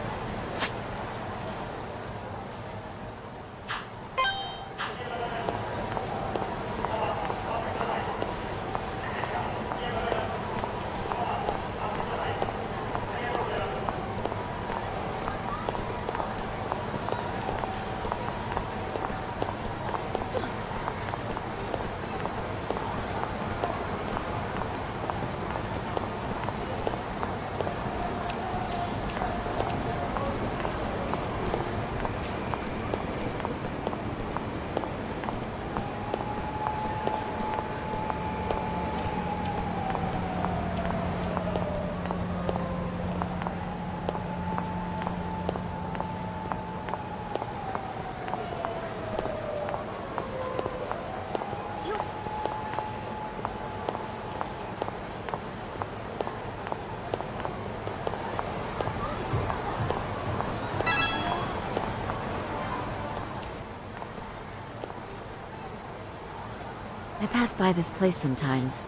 S10: I pass by this place sometimes,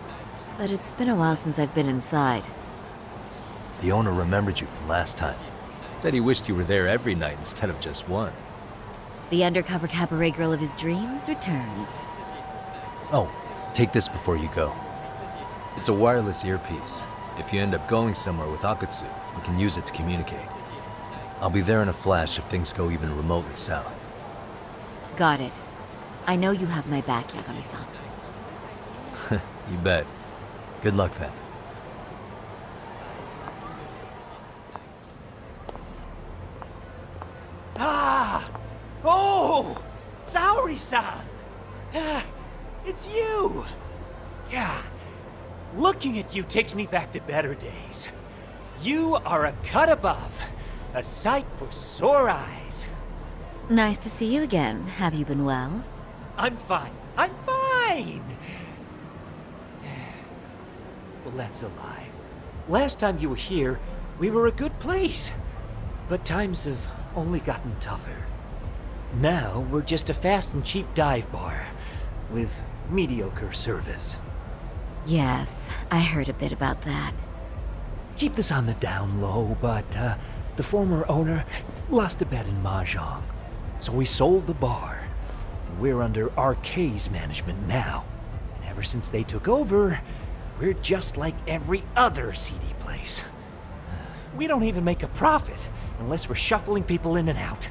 S10: but it's been a while since I've been inside.
S4: The owner remembered you from last time. Said he wished you were there every night instead of just one.
S10: The undercover cabaret girl of his dreams returns.
S4: Oh, take this before you go. It's a wireless earpiece. If you end up going somewhere with Akutsu, we can use it to communicate. I'll be there in a flash if things go even remotely south.
S10: Got it. I know you have my back, Yakami-san.
S4: You bet. Good luck then.
S16: Ah! Oh! Saori-san! It's you! Yeah. Looking at you takes me back to better days. You are a cut above. A sight for sore eyes.
S10: Nice to see you again. Have you been well?
S16: I'm fine. I'm fine! Well, that's a lie. Last time you were here, we were a good place. But times have only gotten tougher. Now, we're just a fast and cheap dive bar with mediocre service.
S10: Yes, I heard a bit about that.
S16: keep this on the down low, but the former owner lost a bet in Mahjong. So we sold the bar. We're under RK's management now. And ever since they took over, we're just like every other CD place. We don't even make a profit unless we're shuffling people in and out,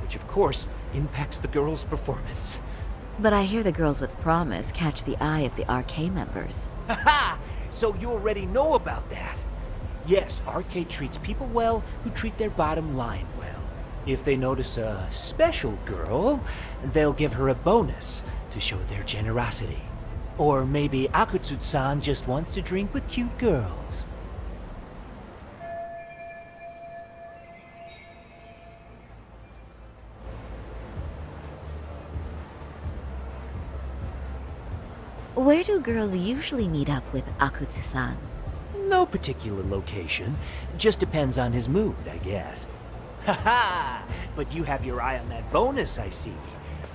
S16: which of course impacts the girls' performance.
S10: But I hear the girls with promise catch the eye of the RK members.
S16: Haha! So you already know about that. Yes, RK treats people well who treat their bottom line well. If they notice a special girl, they'll give her a bonus to show their generosity. Or maybe Akutsu-san just wants to drink with cute girls.
S10: Where do girls usually meet up with Akutsu-san?
S16: No particular location. Just depends on his mood, I guess. Haha! But you have your eye on that bonus, I see.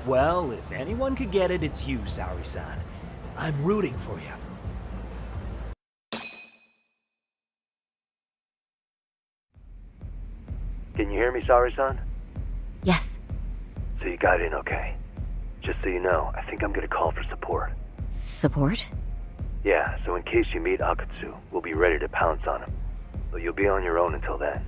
S16: Well, if anyone could get it, it's you, Saori-san. I'm rooting for you.
S4: Can you hear me, Saori-san?
S10: Yes.
S4: So you got in okay. Just so you know, I think I'm gonna call for support.
S10: Support?
S4: Yeah, so in case you meet Akutsu, we'll be ready to pounce on him. But you'll be on your own until then.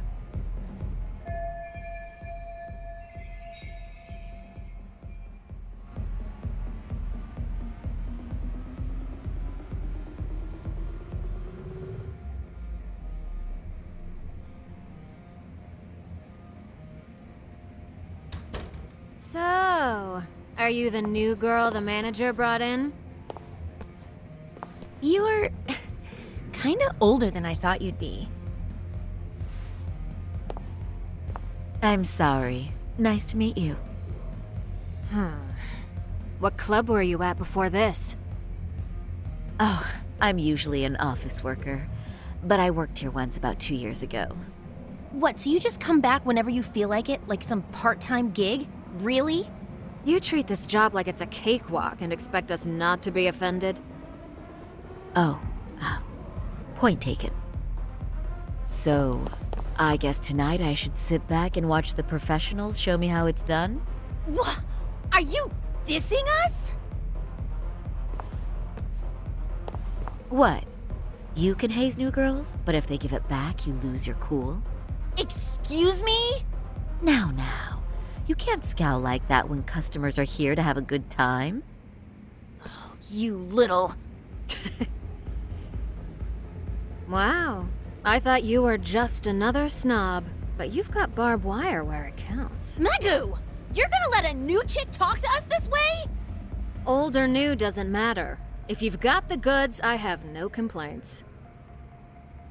S17: So, are you the new girl the manager brought in?
S18: You're kinda older than I thought you'd be.
S10: I'm sorry. Nice to meet you.
S17: What club were you at before this?
S10: Oh, I'm usually an office worker, but I worked here once about 2 years ago.
S18: What, so you just come back whenever you feel like it? Like some part-time gig? Really?
S17: You treat this job like it's a cakewalk and expect us not to be offended?
S10: Oh, point taken. So, I guess tonight I should sit back and watch the professionals show me how it's done?
S18: What? Are you dissing us?
S10: What? You can haze new girls, but if they give it back, you lose your cool?
S18: Excuse me?
S10: Now. You can't scowl like that when customers are here to have a good time.
S18: You little...
S17: Wow. I thought you were just another snob, but you've got barbed wire where it counts.
S18: Megu! You're gonna let a new chick talk to us this way?
S17: Old or new doesn't matter. If you've got the goods, I have no complaints.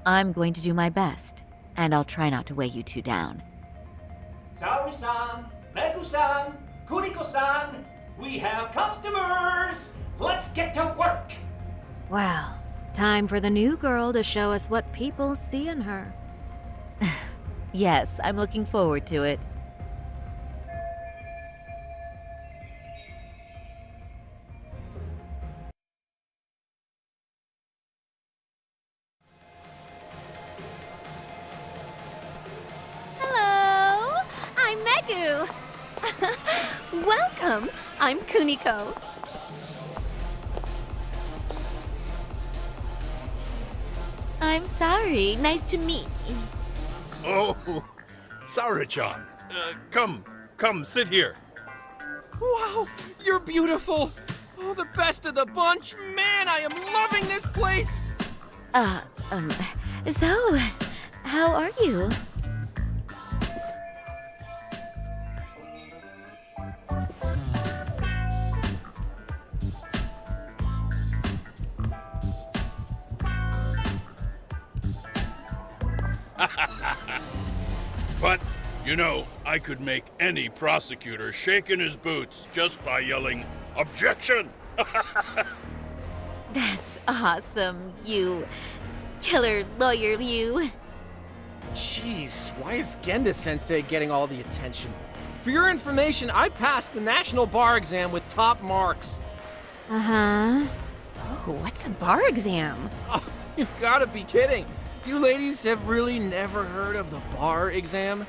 S10: I'm going to do my best, and I'll try not to weigh you two down.
S16: Saori-san, Megu-san, Kuriko-san, we have customers! Let's get to work!
S17: Well, time for the new girl to show us what people see in her.
S10: Yes, I'm looking forward to it.
S18: Hello! I'm Megu! Welcome! I'm Kuniko.
S10: I'm sorry. Nice to meet you.
S13: Oh, Saori-chan. Come, sit here.
S14: Wow, you're beautiful! Oh, the best of the bunch! Man, I am loving this place!
S10: So, how are you?
S13: But, you know, I could make any prosecutor shake in his boots just by yelling, "Objection!"
S10: That's awesome, you killer lawyer, you.
S14: Jeez, why is Genda-sensei getting all the attention? For your information, I passed the national bar exam with top marks.
S18: Uh-huh. Oh, what's a bar exam?
S14: Oh, you've got to be kidding. You ladies have really never heard of the bar exam?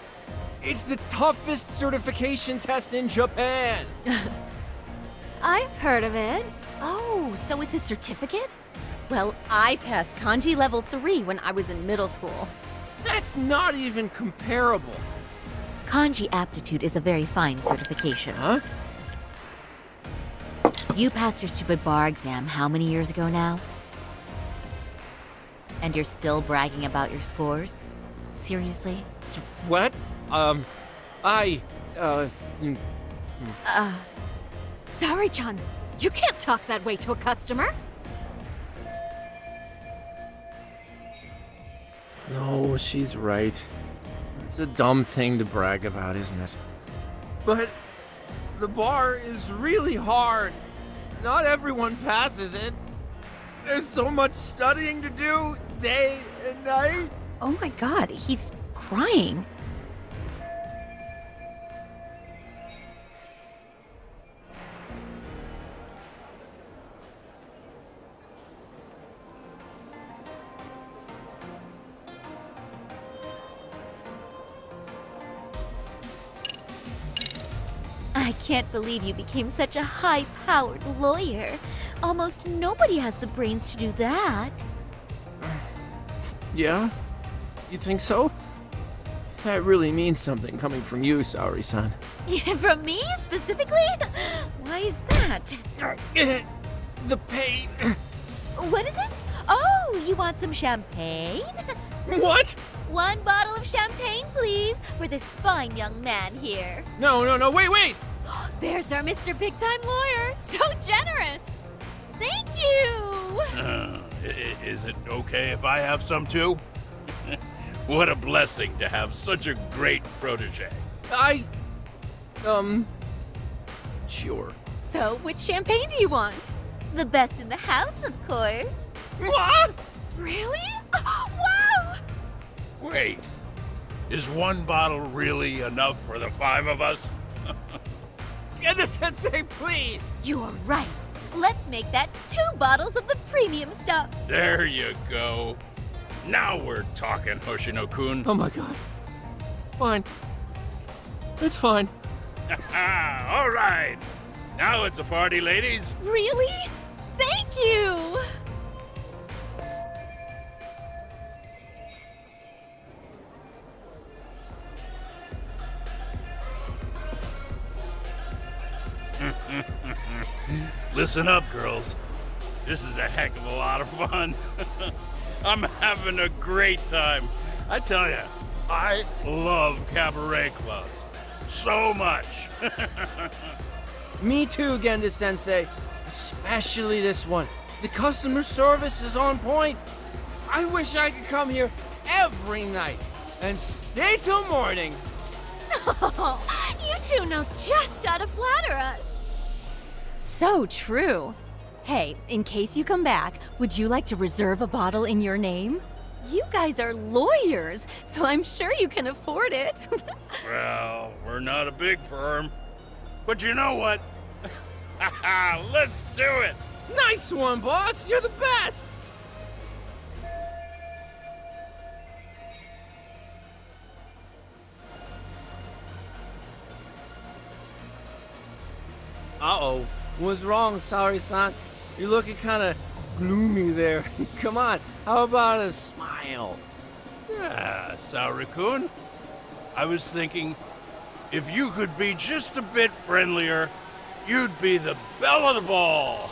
S14: It's the toughest certification test in Japan!
S17: I've heard of it.
S18: Oh, so it's a certificate? Well, I passed kanji level 3 when I was in middle school.
S14: That's not even comparable.
S10: Kanji aptitude is a very fine certification.
S14: Huh?
S10: You passed your stupid bar exam how many years ago now? And you're still bragging about your scores? Seriously?
S14: What?
S17: Sorry-chan, you can't talk that way to a customer.
S14: No, she's right. It's a dumb thing to brag about, isn't it? But the bar is really hard. Not everyone passes it. There's so much studying to do, day and night.
S17: Oh my god, he's crying.
S10: I can't believe you became such a high-powered lawyer. Almost nobody has the brains to do that.
S14: Yeah? You think so? That really means something coming from you, Saori-san.
S10: From me, specifically? Why is that?
S14: The pain.
S10: What is it? Oh, you want some champagne?
S14: What?
S10: 1 bottle of champagne, please, for this fine young man here.
S14: No, wait!
S17: There's our Mr. Big Time Lawyer. So generous.
S18: Thank you!
S13: Is it okay if I have some too? What a blessing to have such a great protege.
S14: Sure.
S17: So, which champagne do you want?
S10: The best in the house, of course.
S14: What?
S17: Really? Wow!
S13: Wait, is 1 bottle really enough for the 5 of us?
S14: Get the sensei, please!
S10: You're right. Let's make that 2 bottles of the premium stuff.
S13: There you go. Now we're talking, Hoshino-kun.
S14: Oh my god. Fine. It's fine.
S13: All right. Now it's a party, ladies.
S17: Really? Thank you!
S13: Listen up, girls. This is a heck of a lot of fun. I'm having a great time. I tell you, I love cabaret clubs so much.
S14: Me too, Genda Sensei. Especially this one. The customer service is on point. I wish I could come here every night and stay till morning.
S17: Oh, you two know just how to flatter us. So true. Hey, in case you come back, would you like to reserve a bottle in your name? You guys are lawyers, so I'm sure you can afford it.
S13: Well, we're not a big firm. But you know what? Let's do it!
S14: Nice one, boss! You're the best! Uh-oh. What's wrong, Saori-san? You're looking kind of gloomy there. Come on, how about a smile?
S13: Yeah, Saori-kun. I was thinking, if you could be just a bit friendlier, you'd be the belle of the ball.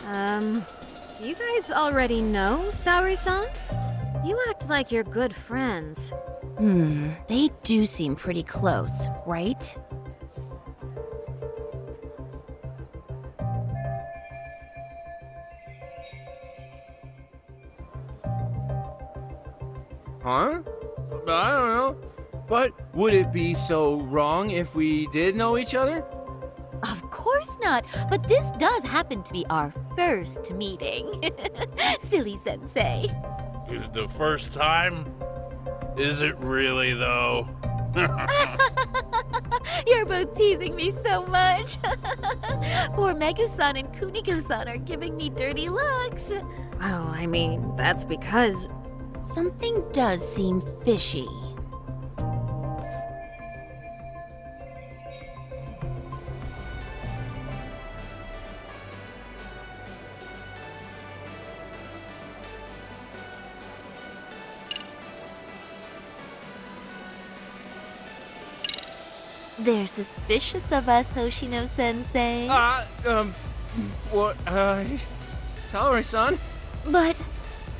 S17: Do you guys already know Saori-san? You act like you're good friends.
S18: They do seem pretty close, right?
S14: Huh? I don't know. But would it be so wrong if we did know each other?
S10: Of course not, but this does happen to be our first meeting. Silly sensei.
S13: The first time? Is it really, though?
S10: You're both teasing me so much. Poor Megu-san and Kuniko-san are giving me dirty looks.
S17: Well, I mean, that's because...
S18: Something does seem fishy.
S10: They're suspicious of us, Hoshino-sensei.
S14: What, sorry, son.
S10: But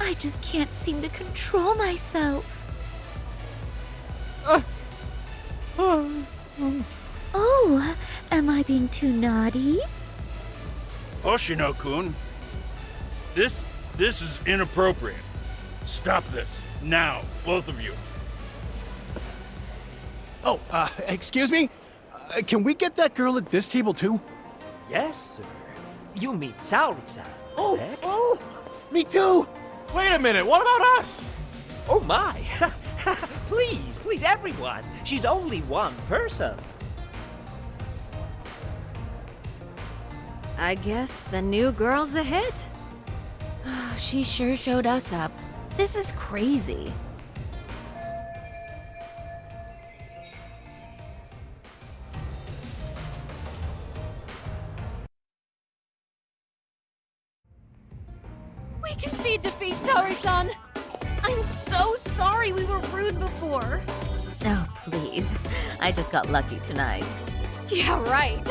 S10: I just can't seem to control myself. Oh, am I being too naughty?
S13: Hoshino-kun, this is inappropriate. Stop this, now, both of you.
S19: Oh, excuse me? Can we get that girl at this table too?
S16: Yes, sir. You mean Saori-san, correct?
S19: Oh, me too! Wait a minute, what about us?
S16: Oh my! Please, please, everyone! She's only one person.
S17: I guess the new girl's a hit.
S18: She sure showed us up. This is crazy.
S17: We concede defeat, Saori-san!
S18: I'm so sorry we were rude before.
S10: Oh, please. I just got lucky tonight.
S17: Yeah, right.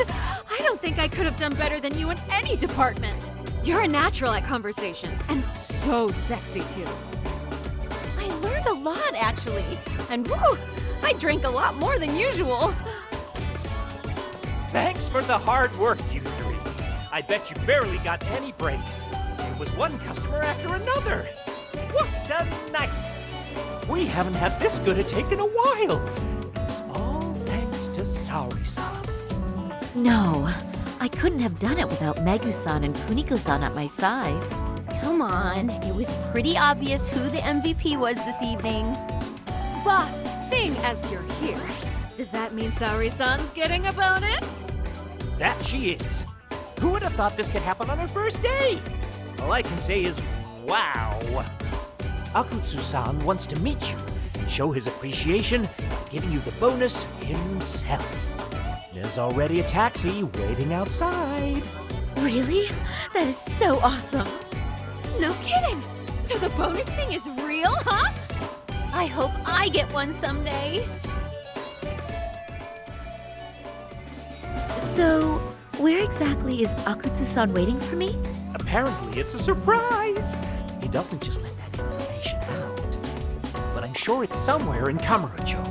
S17: I don't think I could have done better than you in any department. You're a natural at conversation, and so sexy too.
S18: I learned a lot, actually. And woo, I drank a lot more than usual.
S16: Thanks for the hard work, you three. I bet you barely got any breaks. It was one customer after another. What a night! We haven't had this good a take in a while. And it's all thanks to Saori-san.
S10: No, I couldn't have done it without Megu-san and Kuniko-san at my side.
S18: Come on, it was pretty obvious who the MVP was this evening.
S17: Boss, seeing as you're here, does that mean Saori-san's getting a bonus?
S16: That she is. Who would have thought this could happen on her first day? All I can say is, wow. Akutsu-san wants to meet you and show his appreciation by giving you the bonus himself. There's already a taxi waiting outside.
S10: Really? That is so awesome.
S17: No kidding! So the bonus thing is real, huh?
S18: I hope I get one someday.
S10: So, where exactly is Akutsu-san waiting for me?
S16: Apparently it's a surprise. He doesn't just let that information out. But I'm sure it's somewhere in Kamurocho.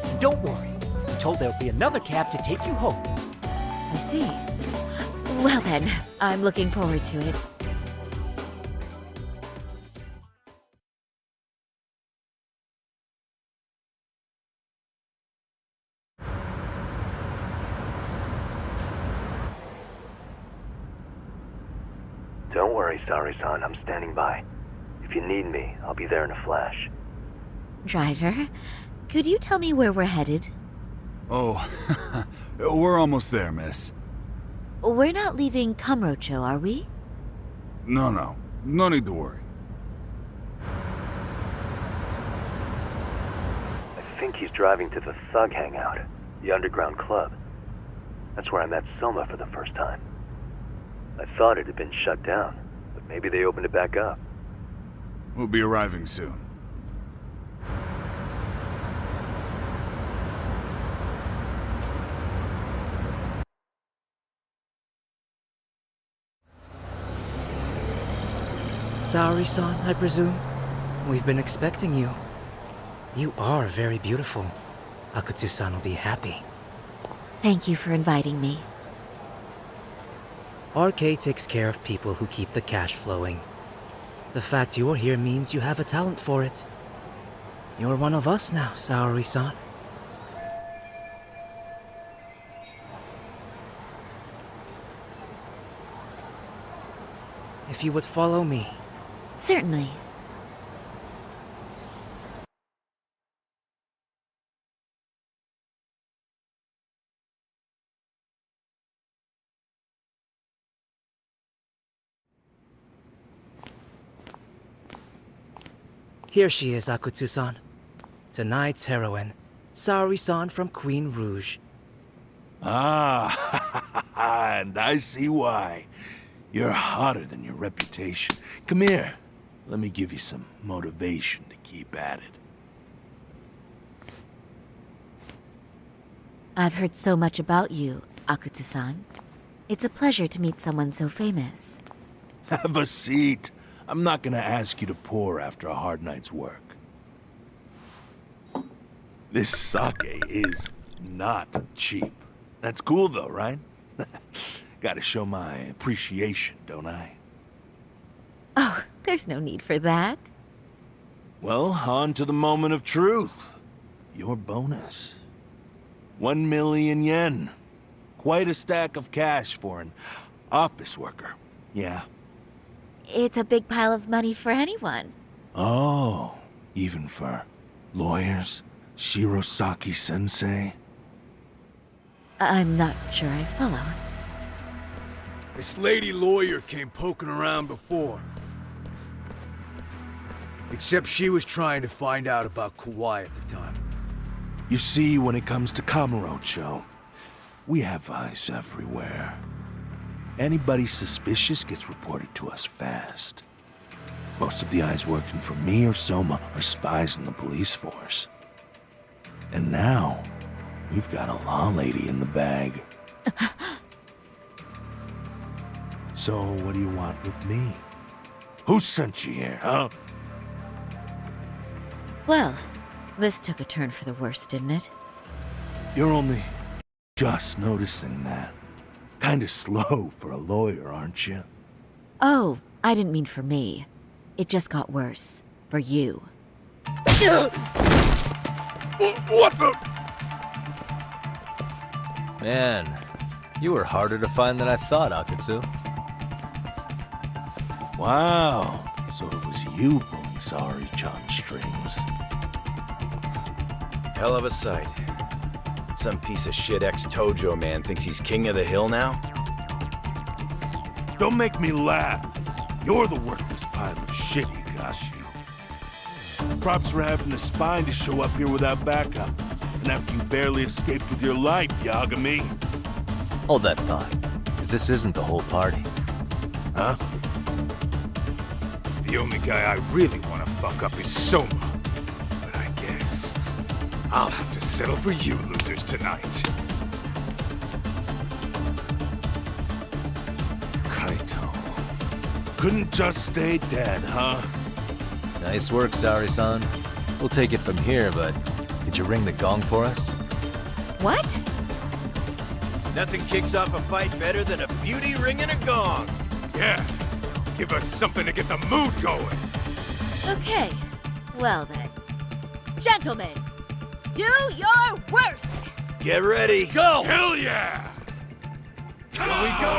S16: And don't worry, I'm told there'll be another cab to take you home.
S10: I see. Well then, I'm looking forward to it.
S4: Don't worry, Saori-san, I'm standing by. If you need me, I'll be there in a flash.
S10: Driver, could you tell me where we're headed?
S20: Oh, we're almost there, miss.
S10: We're not leaving Kamurocho, are we?
S20: No need to worry.
S4: I think he's driving to the Thug Hangout, the underground club. That's where I met Soma for the first time. I thought it had been shut down, but maybe they opened it back up.
S20: We'll be arriving soon.
S21: Saori-san, I presume? We've been expecting you. You are very beautiful. Akutsu-san will be happy.
S10: Thank you for inviting me.
S21: RK takes care of people who keep the cash flowing. The fact you're here means you have a talent for it. You're one of us now, Saori-san. If you would follow me.
S10: Certainly.
S21: Here she is, Akutsu-san. Tonight's heroine, Saori-san from Queen Rouge.
S3: Ah, and I see why. You're hotter than your reputation. Come here. Let me give you some motivation to keep at it.
S10: I've heard so much about you, Akutsu-san. It's a pleasure to meet someone so famous.
S3: Have a seat. I'm not gonna ask you to pour after a hard night's work. This sake is not cheap. That's cool though, right? Gotta show my appreciation, don't I?
S10: Oh, there's no need for that.
S3: Well, on to the moment of truth. Your bonus. 1 million yen. Quite a stack of cash for an office worker. Yeah.
S10: It's a big pile of money for anyone.
S3: Oh, even for lawyers? Shirosaki-sensei?
S10: I'm not sure I follow.
S20: This lady lawyer came poking around before. Except she was trying to find out about Kauai at the time.
S3: You see, when it comes to Kamurocho, we have eyes everywhere. Anybody suspicious gets reported to us fast. Most of the eyes working for me or Soma are spies in the police force. And now, we've got a law lady in the bag. So, what do you want with me? Who sent you here, huh?
S10: Well, this took a turn for the worse, didn't it?
S3: You're only just noticing that. Kinda slow for a lawyer, aren't you?
S10: Oh, I didn't mean for me. It just got worse. For you.
S20: What the?
S4: Man, you were harder to find than I thought, Akutsu.
S3: Wow, so it was you pulling Saori-chan's strings.
S22: Hell of a sight. Some piece of shit ex-Tojo man thinks he's king of the hill now?
S3: Don't make me laugh. You're the worthless pile of shit, Higashi. Props for having the spine to show up here without backup. And after you barely escaped with your life, Yagami.
S4: Hold that thought, 'cause this isn't the whole party.
S3: Huh?
S20: The only guy I really want to fuck up is Soma. But I guess I'll have to settle for you losers tonight.
S3: Kaito. Couldn't just stay dead, huh?
S4: Nice work, Saori-san. We'll take it from here, but could you ring the gong for us?
S10: What?
S22: Nothing kicks off a fight better than a beauty ringing a gong.
S20: Yeah, give us something to get the mood going.
S10: Okay. Well then. Gentlemen, do your worst!
S22: Get ready.
S20: Let's go! Hell yeah!
S22: Here we go!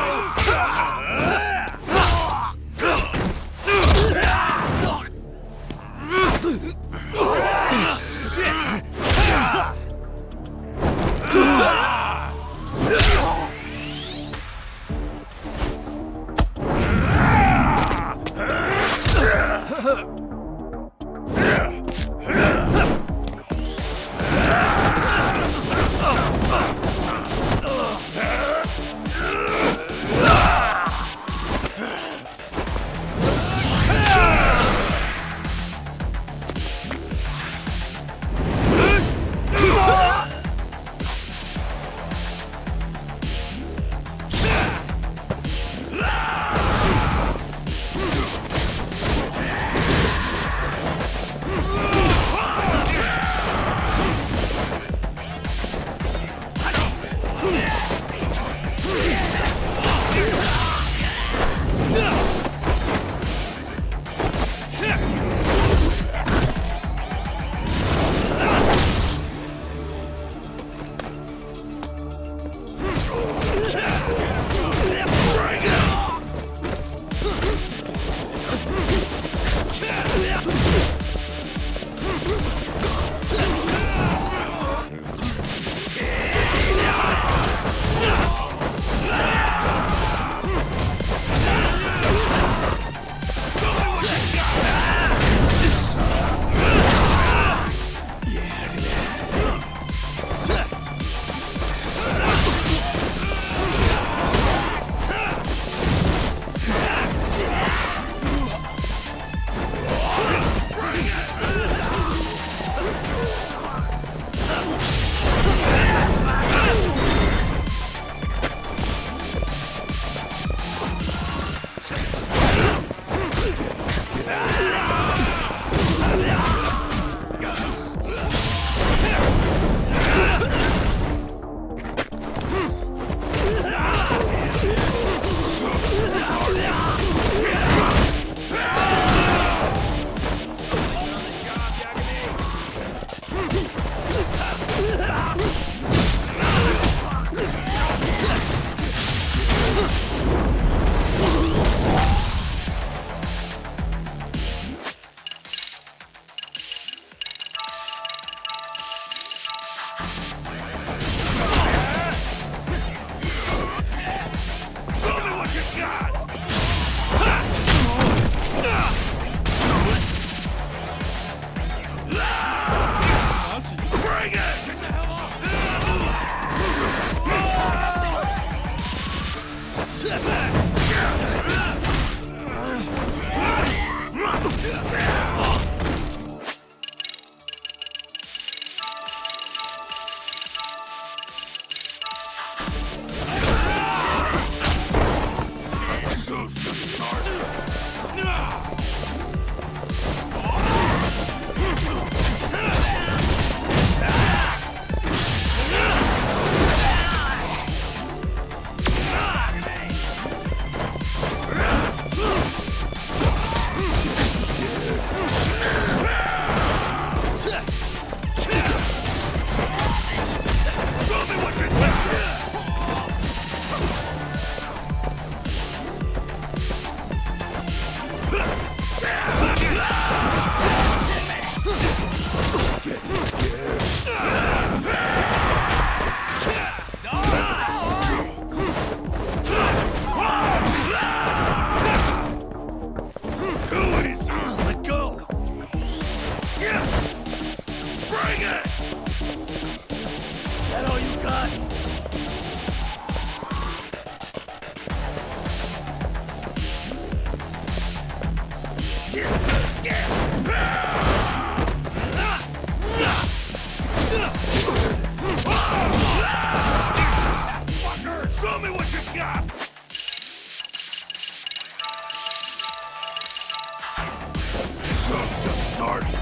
S3: Show's just starting.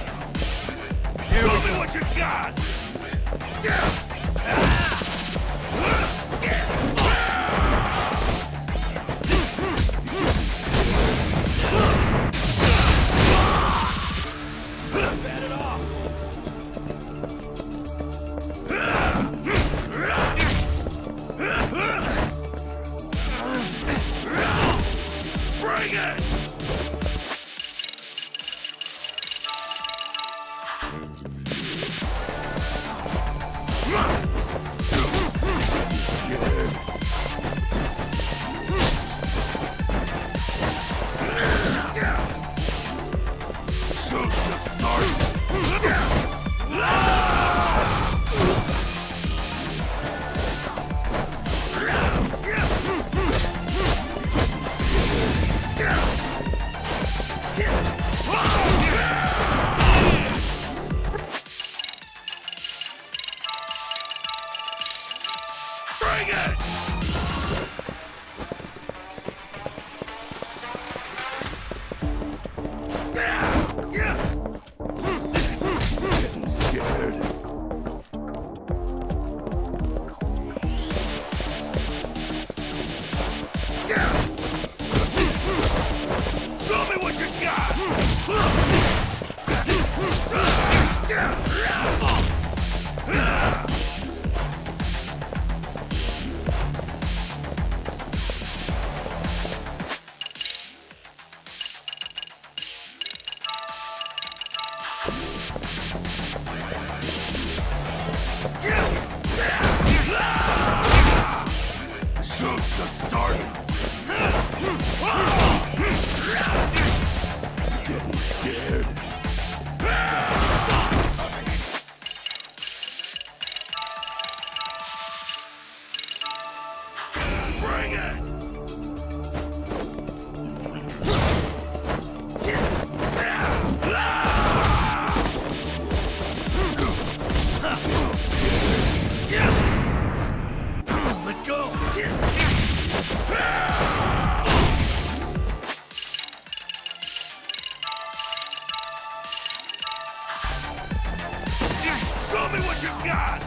S3: Show me what you got! Bring it! Show's just starting. Bring it! Getting scared. Show me what you got! The show's just starting. Getting scared. Bring it! Let go! Show me what you got!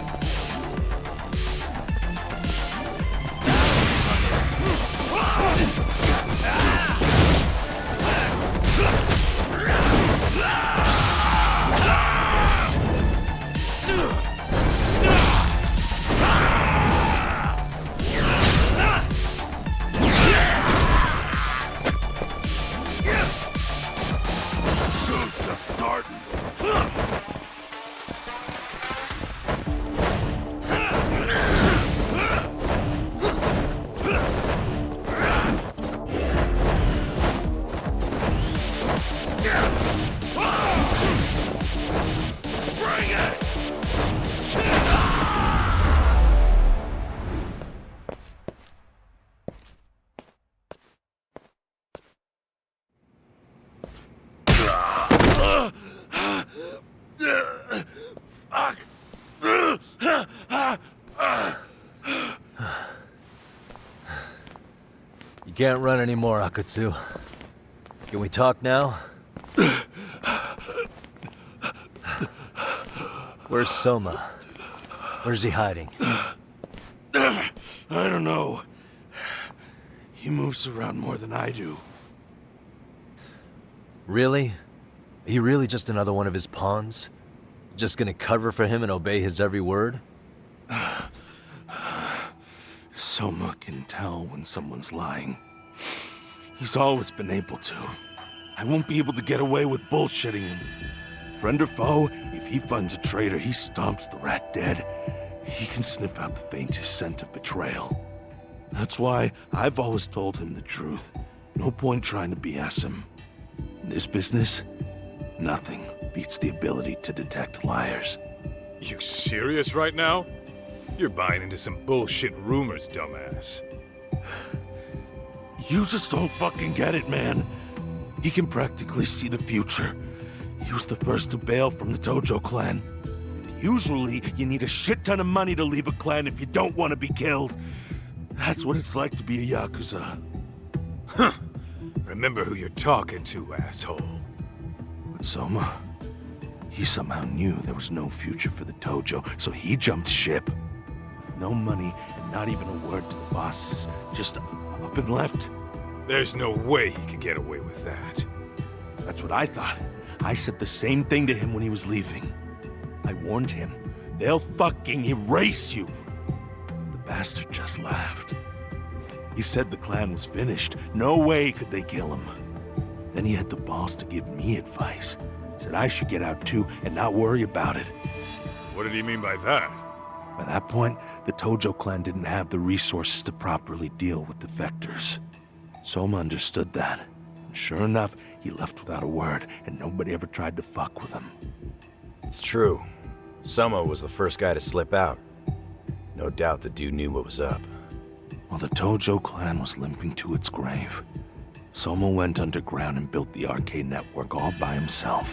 S3: Show's just starting. Bring it!
S4: You can't run anymore, Akatsu. Can we talk now? Where's Soma? Where's he hiding?
S3: I don't know. He moves around more than I do.
S4: Really? Are you really just another one of his pawns? Just gonna cover for him and obey his every word?
S3: Soma can tell when someone's lying. He's always been able to. I won't be able to get away with bullshitting him. Friend or foe, if he finds a traitor, he stomps the rat dead. He can sniff out the faintest scent of betrayal. That's why I've always told him the truth. No point trying to BS him. In this business, nothing beats the ability to detect liars.
S20: You serious right now? You're buying into some bullshit rumors, dumbass.
S3: You just don't fucking get it, man. He can practically see the future. He was the first to bail from the Tojo clan. And usually, you need a shit ton of money to leave a clan if you don't want to be killed. That's what it's like to be a Yakuza.
S20: Huh. Remember who you're talking to, asshole.
S3: But Soma, he somehow knew there was no future for the Tojo, so he jumped ship. With no money and not even a word to the bosses, just up and left.
S20: There's no way he could get away with that.
S3: That's what I thought. I said the same thing to him when he was leaving. I warned him, they'll fucking erase you. The bastard just laughed. He said the clan was finished. No way could they kill him. Then he had the balls to give me advice. Said I should get out too and not worry about it.
S20: What did he mean by that?
S3: By that point, the Tojo clan didn't have the resources to properly deal with defectors. Soma understood that. And sure enough, he left without a word, and nobody ever tried to fuck with him.
S22: It's true. Soma was the first guy to slip out. No doubt the dude knew what was up.
S3: While the Tojo clan was limping to its grave, Soma went underground and built the arcade network all by himself.